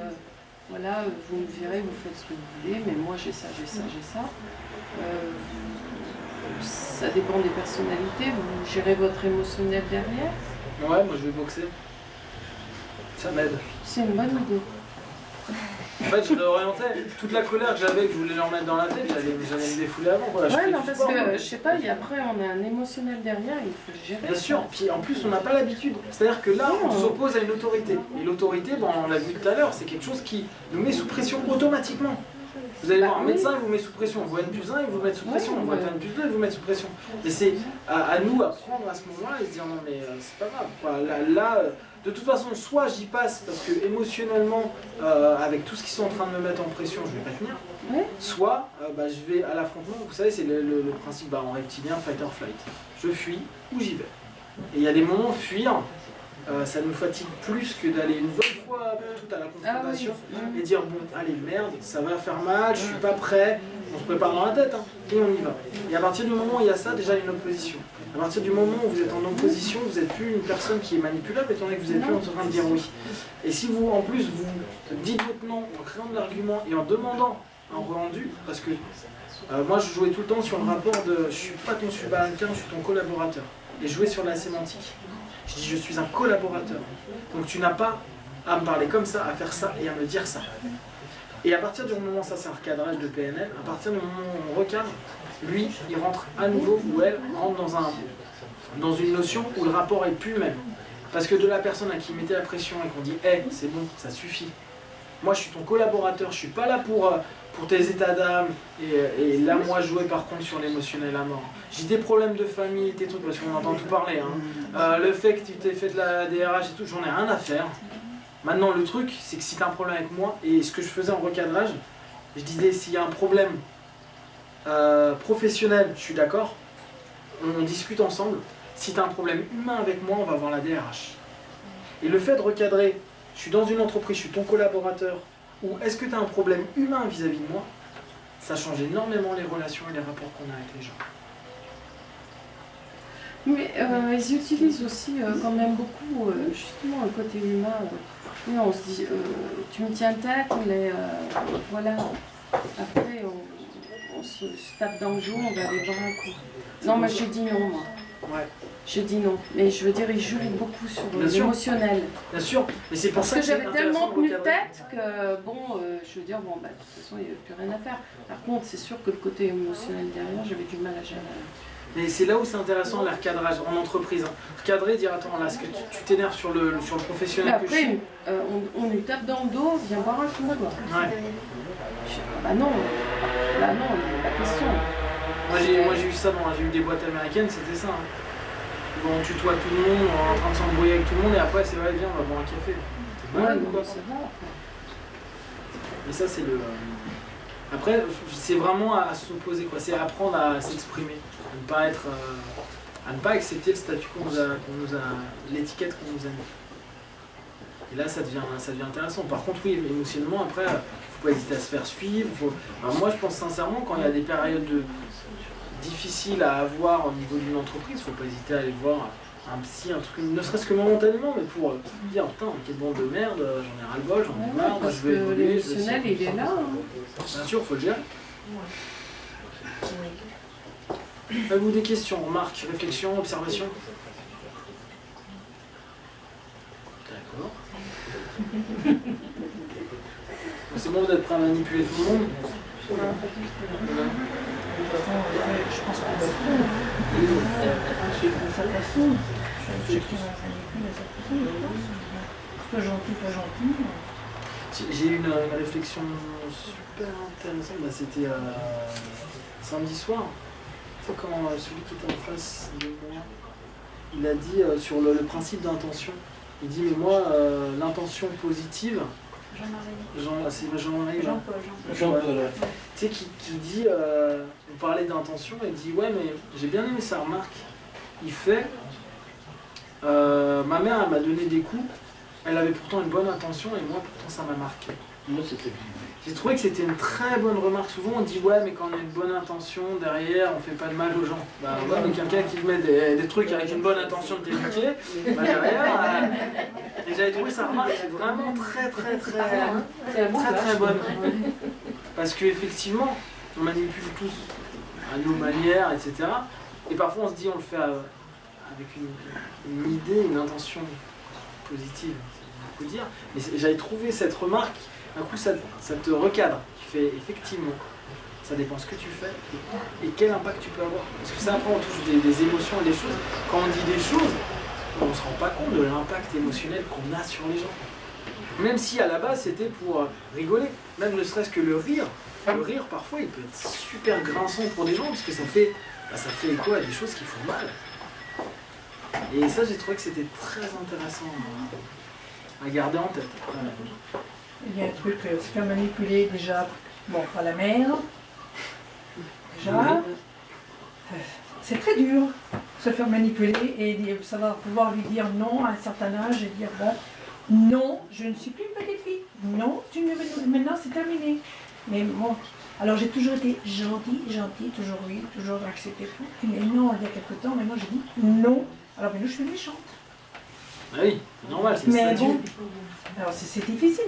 B: voilà, vous me virez, vous faites ce que vous voulez, mais moi j'ai ça. Ça dépend des personnalités, vous gérez votre émotionnel derrière.
A: Ouais, moi je vais boxer. Ça m'aide.
B: C'est une bonne idée.
A: En fait, je réorientais toute la colère que j'avais, que je voulais leur mettre dans la tête, j'allais me défouler avant. Voilà,
B: Ouais, non, parce que je sais pas, et après on a un émotionnel derrière, il faut le gérer.
A: Bien sûr, puis en plus on n'a pas l'habitude. C'est-à-dire que là, on s'oppose à une autorité. Et l'autorité, on l'a vu tout à l'heure, c'est quelque chose qui nous met sous pression automatiquement. Vous allez voir un médecin, il vous met sous pression. Vous N+1, il vous met sous pression. Vous N+2, il vous met sous pression. Et c'est à nous à prendre à ce moment-là et se dire non mais c'est pas grave. Quoi. Là, de toute façon, soit j'y passe parce que émotionnellement, avec tout ce qu'ils sont en train de me mettre en pression, je vais pas tenir. Soit je vais à l'affrontement. Vous savez, c'est le principe en reptilien, fight or flight. Je fuis ou j'y vais. Et il y a des moments fuir. Ça nous fatigue plus que d'aller une bonne fois tout à la confrontation et dire bon allez merde, ça va faire mal, je suis pas prêt, on se prépare dans la tête et on y va. Et à partir du moment où il y a ça, déjà il y a une opposition. À partir du moment où vous êtes en opposition, vous n'êtes plus une personne qui est manipulable étant donné que vous êtes plus en train de dire oui. Et si vous en plus vous dites votre non en créant de l'argument et en demandant un rendu, parce que moi je jouais tout le temps sur le rapport de je suis pas ton subalterne, je suis ton collaborateur. Et je jouais sur la sémantique. Je dis je suis un collaborateur. Donc tu n'as pas à me parler comme ça, à faire ça et à me dire ça. Et à partir du moment, ça c'est un recadrage de PNL, à partir du moment où on recadre, lui, il rentre à nouveau, ou elle, rentre dans une notion où le rapport est plus le même. Parce que de la personne à qui il mettait la pression et qu'on dit « Hey, c'est bon, ça suffit. Moi, je suis ton collaborateur, je suis pas là pour tes états d'âme. » Et là, moi, je jouais par contre sur l'émotionnel à mort. J'ai des problèmes de famille, tes trucs, parce qu'on entend tout parler. Hein. Le fait que tu t'es fait de la DRH et tout, j'en ai rien à faire. Maintenant, le truc, c'est que si tu as un problème avec moi, et ce que je faisais en recadrage, je disais, s'il y a un problème professionnel, je suis d'accord, on discute ensemble. Si tu as un problème humain avec moi, on va voir la DRH. Et le fait de recadrer, je suis dans une entreprise, je suis ton collaborateur, ou est-ce que tu as un problème humain vis-à-vis de moi, ça change énormément les relations et les rapports qu'on a avec les gens.
B: Mais ils utilisent aussi quand même beaucoup justement le côté humain. Oui, on se dit, tu me tiens tête, mais voilà. Après, on se tape dans le dos, on va aller voir un coup. Non, mais j'ai dit non, moi.
A: Ouais.
B: J'ai dit non. Mais je veux dire, ils jouent beaucoup sur
A: Bien sûr.
B: l'émotionnel.
A: Bien sûr, mais c'est pour
B: Parce
A: ça
B: que
A: que
B: j'avais
A: c'est
B: tellement
A: intéressant de
B: tenu
A: recadrer.
B: tête que, bon, je veux dire, bon, bah, de toute façon, il n'y avait plus rien à faire. Par contre, c'est sûr que le côté émotionnel derrière, j'avais du mal à gérer.
A: Mais c'est là où c'est intéressant le recadrage en entreprise. Recadrer, dire attends, là, est-ce que tu t'énerves sur le
B: Mais
A: professionnel que je suis?
B: après, on lui tape dans le dos, viens boire un coup, quoi.
A: Ouais.
B: Bah non, là non, il n'y a pas question.
A: Moi j'ai eu ça, j'ai eu des boîtes américaines, c'était ça. Hein. Où on tutoie tout le monde, on est en train de s'embrouiller avec tout le monde et après c'est vrai, viens, on va boire un café. T'es malade ou quoi?
B: C'est bon.
A: Et ça c'est le... Après, c'est vraiment à s'opposer, quoi. C'est apprendre à s'exprimer, à ne pas être... à ne pas accepter le statut l'étiquette qu'on nous a mis. Et là ça devient intéressant. Par contre oui, émotionnellement après, faut pas hésiter à se faire suivre. Alors, moi je pense sincèrement quand il y a des périodes difficiles à avoir au niveau d'une entreprise, faut pas hésiter à aller voir un psy, un truc, ne serait-ce que momentanément, mais pour dire putain quelle bande de merde, j'en ai ras le bol, j'en ai marre, moi
B: Parce
A: je veux
B: que
A: évoluer, je veux
B: l'émotionnel, il est là. Hein.
A: Bien sûr, faut le gérer. Avez-vous des questions, remarques, réflexions, observations? D'accord. C'est bon, vous êtes prêts à manipuler tout le monde?
E: De toute façon, je pense qu'on va le faire. De sa façon. Chacun manipule à sa façon. Soit gentil, pas gentil.
A: J'ai eu une réflexion super intéressante, bah, c'était samedi soir. Tu sais, quand celui qui était en face de moi, il a dit sur le principe d'intention. Il dit mais moi l'intention positive, c'est Jean-Marie.
C: Jean-Paul.
A: Tu sais qui dit, on parlait d'intention, et il dit ouais mais j'ai bien aimé sa remarque. Il fait, ma mère elle m'a donné des coups, elle avait pourtant une bonne intention et moi pourtant ça m'a marqué.
F: Moi, c'était...
A: J'ai trouvé que c'était une très bonne remarque. Souvent on dit ouais mais quand on a une bonne intention derrière on fait pas de mal aux gens. Bah ouais mais quelqu'un qui te met des trucs avec une bonne intention de t'éduquer, bah derrière et j'avais trouvé sa remarque vraiment très bonne. Parce qu'effectivement on manipule tous à nos manières, etc. Et parfois on se dit on le fait avec une idée, une intention positive, c'est beaucoup dire. Mais j'avais trouvé cette remarque. Un coup, ça te recadre. Tu fais effectivement, ça dépend ce que tu fais et quel impact tu peux avoir. Parce que ça, après, on touche des émotions et des choses. Quand on dit des choses, on ne se rend pas compte de l'impact émotionnel qu'on a sur les gens. Même si à la base, c'était pour rigoler. Même ne serait-ce que le rire. Le rire, parfois, il peut être super grinçant pour des gens parce que ça fait écho à des choses qui font mal. Et ça, j'ai trouvé que c'était très intéressant à garder en tête.
E: Il y a un truc, se faire manipuler déjà, bon, par la mère. Déjà, c'est très dur, se faire manipuler et savoir pouvoir lui dire non à un certain âge et dire bon, non, je ne suis plus une petite fille. Non, maintenant c'est terminé. Mais bon, alors j'ai toujours été gentille, toujours oui, toujours accepté tout. Mais non, il y a quelque temps, maintenant j'ai dit non. Alors maintenant je suis méchante.
A: Ah oui, c'est normal, c'est
E: mais
A: statut.
E: bon, alors c'est difficile,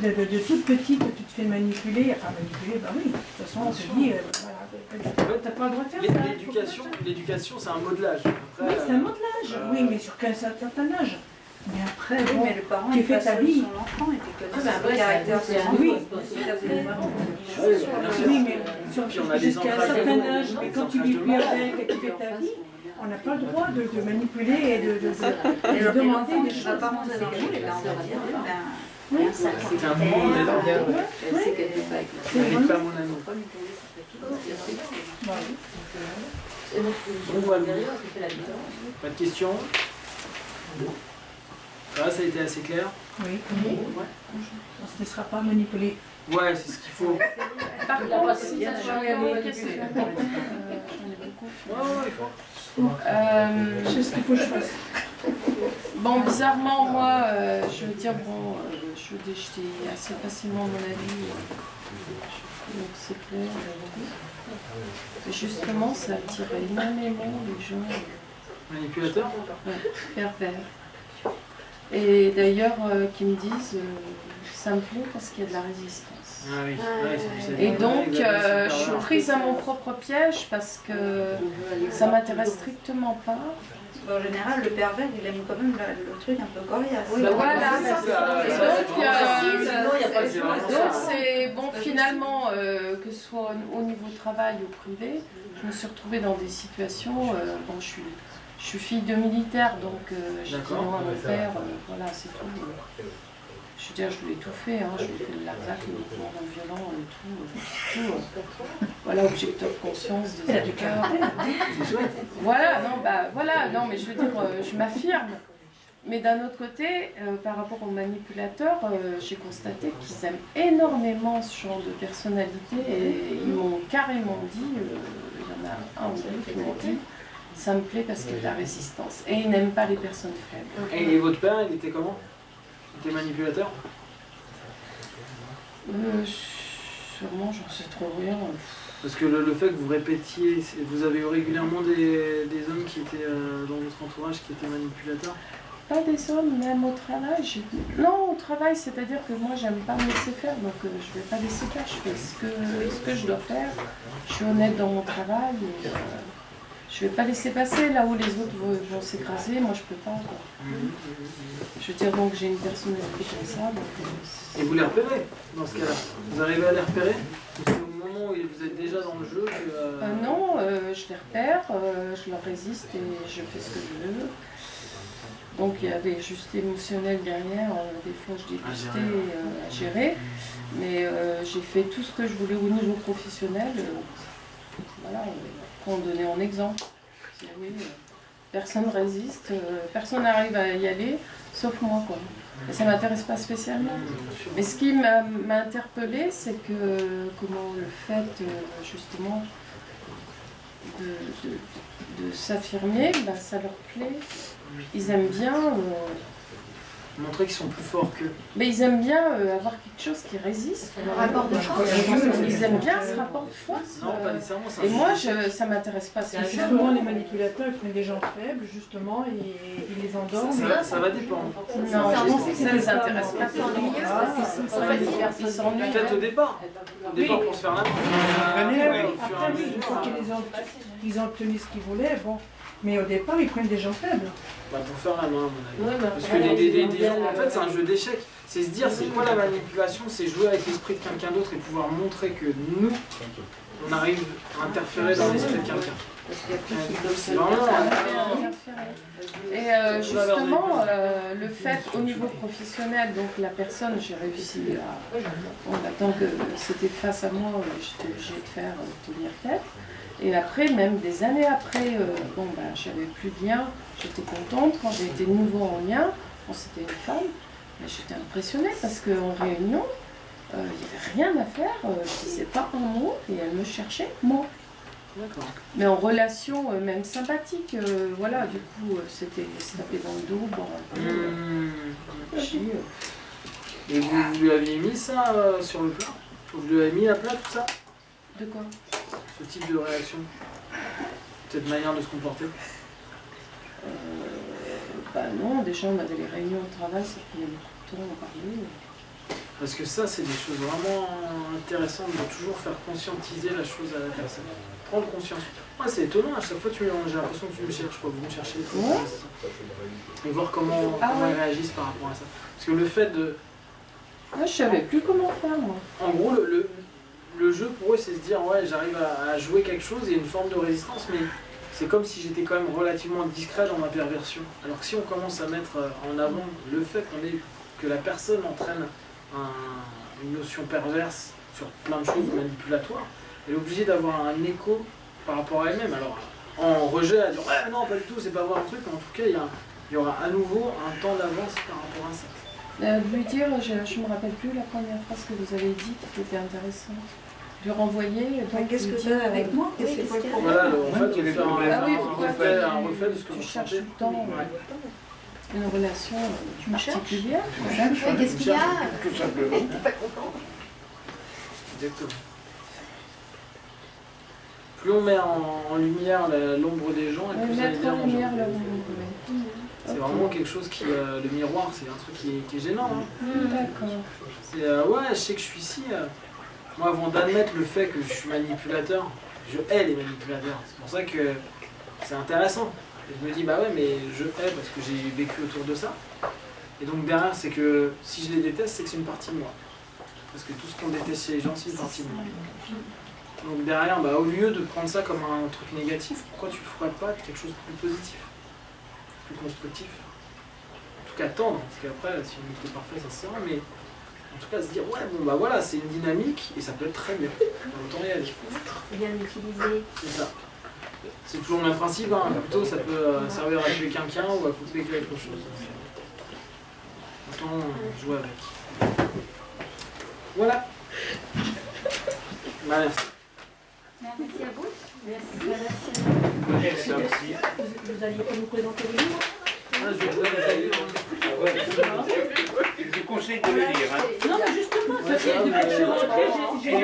E: que de toute petite, tu te fais manipuler. Enfin, manipuler, bah oui, de toute façon, on te dit, voilà, t'as pas le droit de faire ça.
A: L'éducation, c'est un modelage. Après,
E: Oui, c'est un modelage, oui, mais sur un certain âge. Mais après,
C: Oui,
E: bon,
C: mais le parent,
E: tu
C: il
E: fais
C: passe
E: ta vie.
C: son enfant et tu connais
D: mais
C: son
D: après,
C: caractère.
D: c'est un
E: Oui.
C: Oui.
E: Oui, mais
A: Puis on a des
E: jusqu'à un
A: ancrages
E: certain
A: de-
E: âge, mais quand tu vis plus avec et tu fais ta vie, on n'a pas le droit de manipuler et de demander des
C: Tu
E: choses.
C: vas pas manger dans le moule, et ben on va dire,
E: Oui,
A: C'est un moment où on est dans bien.
E: c'est
A: N'invite pas mon ami.
E: Bah oui.
A: Bon, voilà. Pas de questions? Ça a été assez clair?
E: Oui, on ne se laissera pas manipuler.
A: Ouais, c'est ce qu'il faut.
B: Par contre, si j'ai encore une question. J'en ai beaucoup.
A: Ouais, il faut.
E: Je sais ce qu'il faut que je fasse.
B: Bon, bizarrement, moi, je veux dire, bon, je veux déjeter assez facilement mon avis. Donc c'est clair. Et justement, ça attire énormément les gens
A: Manipulateur?
B: pervers. Et d'ailleurs, qui me disent, ça me plaît parce qu'il y a de la résistance.
A: Ah oui. Ouais, c'est-
B: Et donc,
A: c'est
B: je suis prise à mon propre piège parce que ça m'intéresse strictement pas.
C: En général, le pervers, il aime quand même le truc un peu coriace.
B: Bah voilà,
A: C'est vraiment ça.
B: donc c'est bon finalement que ce soit au niveau travail ou privé, je me suis retrouvée dans des situations. Bon, je suis fille de militaire, donc j'ai dit
A: D'accord.
B: non à mon père. Voilà, c'est tout. Je veux dire, je lui ai tout fait. Hein, je lui ai fait le Larzac, le mouvement non violent et tout. Voilà, objecteur de conscience, des éducateurs. Voilà, non, bah voilà, non, mais je veux dire, je m'affirme. Mais d'un autre côté, par rapport aux manipulateurs, j'ai constaté qu'ils aiment énormément ce genre de personnalité et ils m'ont carrément dit, il y en a un ou deux qui m'ont dit, ça me plaît parce qu'il y a de la résistance. Et ils n'aiment pas les personnes faibles.
A: Et votre père, il était comment? Il était manipulateur?
B: Sûrement, j'en sais trop rien.
A: Parce que le fait que vous répétiez, vous avez eu régulièrement des hommes qui étaient dans votre entourage qui étaient manipulateurs?
B: Pas des hommes, même au travail. Non, au travail, c'est-à-dire que moi, j'aime pas me laisser faire, donc je vais pas laisser faire. Je fais ce que je dois faire. Je suis honnête dans mon travail. Et, je vais pas laisser passer là où les autres vont s'écraser. Moi, je peux pas. Quoi. Je veux dire, donc j'ai une personnalité comme ça. Donc,
A: Et vous les repérez dans ce cas-là? Vous arrivez à les repérer? Ou c'est au moment où vous êtes déjà dans le jeu que...
B: non, je les repère, je leur résiste et je fais ce que je veux. Donc il y avait juste émotionnel derrière, des fois je dégustais à gérer, mais j'ai fait tout ce que je voulais au niveau professionnel. Voilà, pour en donner un exemple. Si vous voulez, personne résiste, personne n'arrive à y aller, sauf moi quoi. Et ça ne m'intéresse pas spécialement. Mais ce qui m'a interpellée, c'est que comment le fait justement de s'affirmer, bah, ça leur plaît. Ils aiment bien,
A: montrer qu'ils sont plus forts qu'eux.
B: mais ils aiment bien avoir quelque chose qui résiste.
C: Le rapport de force.
B: Ils aiment bien ce rapport de force.
A: Non, pas nécessairement.
B: Et moi, ça m'intéresse pas
E: C'est
B: spécialement.
E: souvent les manipulateurs qui prennent des gens faibles, justement, et ils les endorment.
A: Ça va dépendre.
B: Non, ça les intéresse pas. Ils s'ennuient.
A: Peut-être au départ. Au départ pour se faire la main.
E: Après, oui, une fois qu'ils ont obtenu ce qu'ils voulaient, bon. Mais au départ, ils prennent des gens faibles.
A: Bah, pour faire la main, à mon avis.
D: Ouais,
A: Parce que des gens, en fait, c'est un jeu d'échecs. C'est se dire, c'est quoi la manipulation? C'est jouer avec l'esprit de quelqu'un d'autre et pouvoir montrer que nous, on arrive à interférer dans l'esprit de quelqu'un. C'est vraiment
B: Et justement, le fait au niveau professionnel, donc la personne, j'ai réussi à. Bon, tant que c'était face à moi, j'étais obligée de faire tenir tête. Et après, même des années après, bon, bah, j'avais plus de lien, j'étais contente. Quand j'ai été de nouveau en lien, bon, c'était une femme, mais j'étais impressionnée parce qu'en réunion, il n'y avait rien à faire, je ne disais pas un mot et elle me cherchait, moi.
A: D'accord.
B: Mais en relation même sympathique, voilà, du coup, c'était se taper dans le dos, boire un peu.
A: Et vous lui aviez mis ça sur le plat? Vous lui avez mis à plat tout ça?
B: De quoi?
A: Ce type de réaction? Cette manière de se comporter?
B: Bah non, déjà on avait les réunions au travail, ça prenait beaucoup de temps à parler.
A: Parce que ça, c'est des choses vraiment intéressantes de toujours faire conscientiser la chose à la personne. Prendre conscience. Moi, c'est étonnant, à chaque fois, j'ai l'impression que tu me cherches, quoi. Vous me cherchez. Et voir comment ils réagissent par rapport à ça. Parce que le fait de...
B: Moi, je savais plus comment faire, moi.
A: En gros, le jeu, pour eux, c'est se dire, ouais, j'arrive à jouer quelque chose, il y a une forme de résistance, mais c'est comme si j'étais quand même relativement discret dans ma perversion. Alors que si on commence à mettre en avant le fait que la personne entraîne une notion perverse sur plein de choses manipulatoires, elle est obligée d'avoir un écho par rapport à elle-même. Alors, en rejet, à dire ouais, non, pas du tout, c'est pas voir un truc, mais en tout cas, il y aura à nouveau un temps d'avance par rapport à ça.
B: De lui dire, je me rappelle plus la première phrase que vous avez dite qui était intéressante. De renvoyer.
C: Qu'est-ce que tu as avec moi?
A: Voilà, en fait, il faire un reflet de ce que
B: tu
A: vous
B: cherches
A: sentez.
B: tout le temps une relation particulière.
G: Qu'est-ce qu'il y a?
F: Tout simplement.
A: Exactement. Plus on met en lumière l'ombre des gens, et plus ça
B: Mettre
A: énerve
B: en
A: les gens.
B: lumière leur
A: C'est vraiment quelque chose qui... le miroir, c'est un truc qui est gênant. Hein.
B: D'accord.
A: C'est ouais, je sais que je suis ici. Moi, avant d'admettre le fait que je suis manipulateur, je hais les manipulateurs. C'est pour ça que c'est intéressant. Et je me dis, bah ouais, mais je hais parce que j'ai vécu autour de ça. Et donc derrière, c'est que si je les déteste, c'est que c'est une partie de moi. Parce que tout ce qu'on déteste chez les gens, c'est une partie de moi. Donc derrière, bah, au lieu de prendre ça comme un truc négatif, pourquoi tu ne ferais pas quelque chose de plus positif, plus constructif? En tout cas, tendre, parce qu'après, si on était parfait, ça se sert, mais en tout cas, se dire, ouais, bon, bah voilà, c'est une dynamique, et ça peut être très bien, dans le temps réel.
G: Bien l'utiliser.
A: C'est ça. C'est toujours le même principe, hein. Un couteau, ça peut servir à tuer quelqu'un ou à couper quelque chose. Autant jouer avec. Voilà. Bah, merci.
G: Merci à vous.
F: Merci.
E: Vous alliez pas nous présenter le livre?
A: Je vous donne
F: Je vous conseille de le lire. Hein.
E: Non, mais justement, ça fait depuis que je suis rentrée, j'ai lu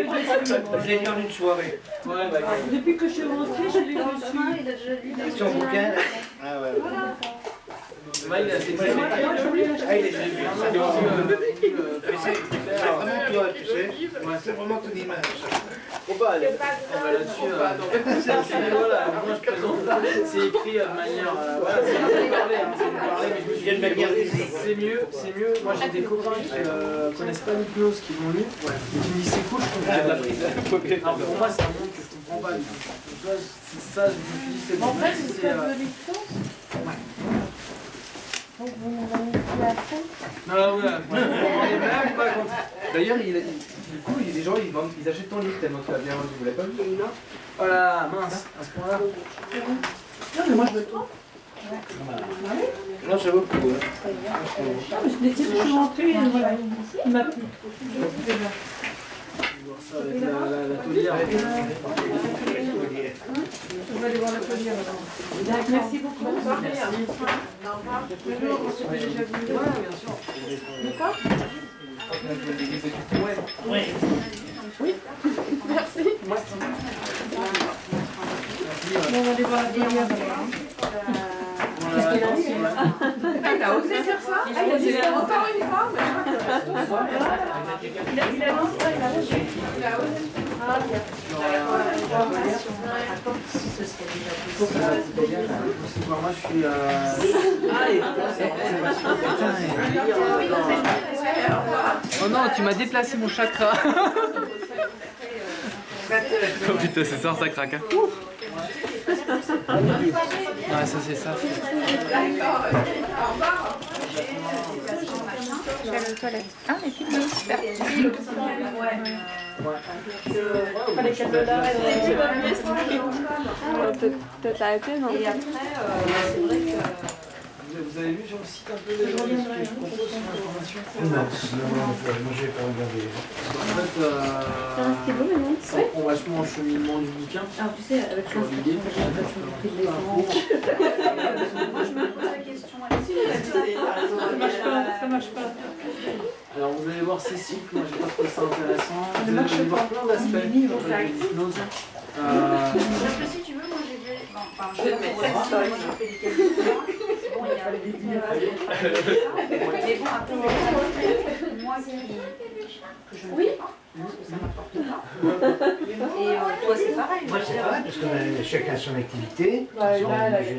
F: Je l'ai lu en une soirée.
A: Ouais, bah,
E: Depuis que je suis rentrée, je l'ai lu dessus.
C: Il a déjà lu.
F: Son bouquin. Ah ouais.
A: il est assez très
F: Ah, il est très bien. C'est vraiment toi, tu sais. C'est vraiment ton image.
A: là-dessus, voilà, moi je présente, c'est écrit de manière, voilà, c'est de parler, hein, c'est de parler, mais je me suis dit, c'est mieux, moi j'ai des copains qui connaissent pas l'hypnose, qui l'ont lu, et qui me disent c'est cool, je comprends de la prise. Alors pour moi c'est un monde que je comprends pas du tout. Donc, toi, c'est ça, je me suis dit, c'est bon,
B: En fait,
A: si
B: vous
A: c'est...
B: faites de l'hypnose. Donc vous nous manipulez à fond.
A: Ah ouais, on est même pas contre.
H: D'ailleurs, du coup, les gens ils achètent ton livre tellement tu l'as bien vendu. Vous l'avez pas vu?
A: Oh là, mince, à ce point-là.
E: Non, mais moi je veux le prendre.
F: Non, ça vaut le coup. Hein.
E: Non, mais dès que je suis rentrée, voilà, il m'a plu.
A: Je vais voir ça avec la taulière.
E: Je vais aller voir la taulière. Merci beaucoup.
A: Merci.
E: Bonjour, on s'était déjà vu.
A: Ouais, bien sûr.
E: D'accord?
A: Ouais.
E: Oui. Merci.
A: Moi,
E: Bon, on va aller voir la taulière.
A: Qu'est-ce qu'il a dit?
E: Il a osé faire ça? Il a dit c'est encore une femme. Il a lancé ça, il a osé. Il a osé. Ah, bien.
A: Moi je suis
H: Oh non, tu m'as déplacé mon chakra. Oh putain, c'est ça, ça craque. Hein. Ouais, ça c'est ça.
G: Je vais aller aux toilettes. Ah, les filles, super. Peut-être l'arrêter, non?
C: Et après, c'est vrai que...
A: Vous avez vu sur le site un peu ce que je propose sur l'information?
F: Non, j'ai pas regardé.
A: En fait, ça prend vachement le cheminement du bouquin.
C: Alors tu sais, avec
A: Sur l'idée.
C: moi je me pose la question,
E: Ça marche pas.
A: Alors vous allez voir ces cycles, moi j'ai pas trouvé ça intéressant. Vous allez voir plein d'aspects de l'hypnose.
C: parce que si tu veux, moi j'ai fait... Enfin, je vais le mettre. Moi j'ai fait des calculs. Bon, il y a fallait les dire. Mais bon, après, moi que je ne fais pas, parce que ça ne m'apporte pas. Et toi, c'est pareil.
I: Moi, c'est pareil, parce que chacun a son activité.
D: Bah, là,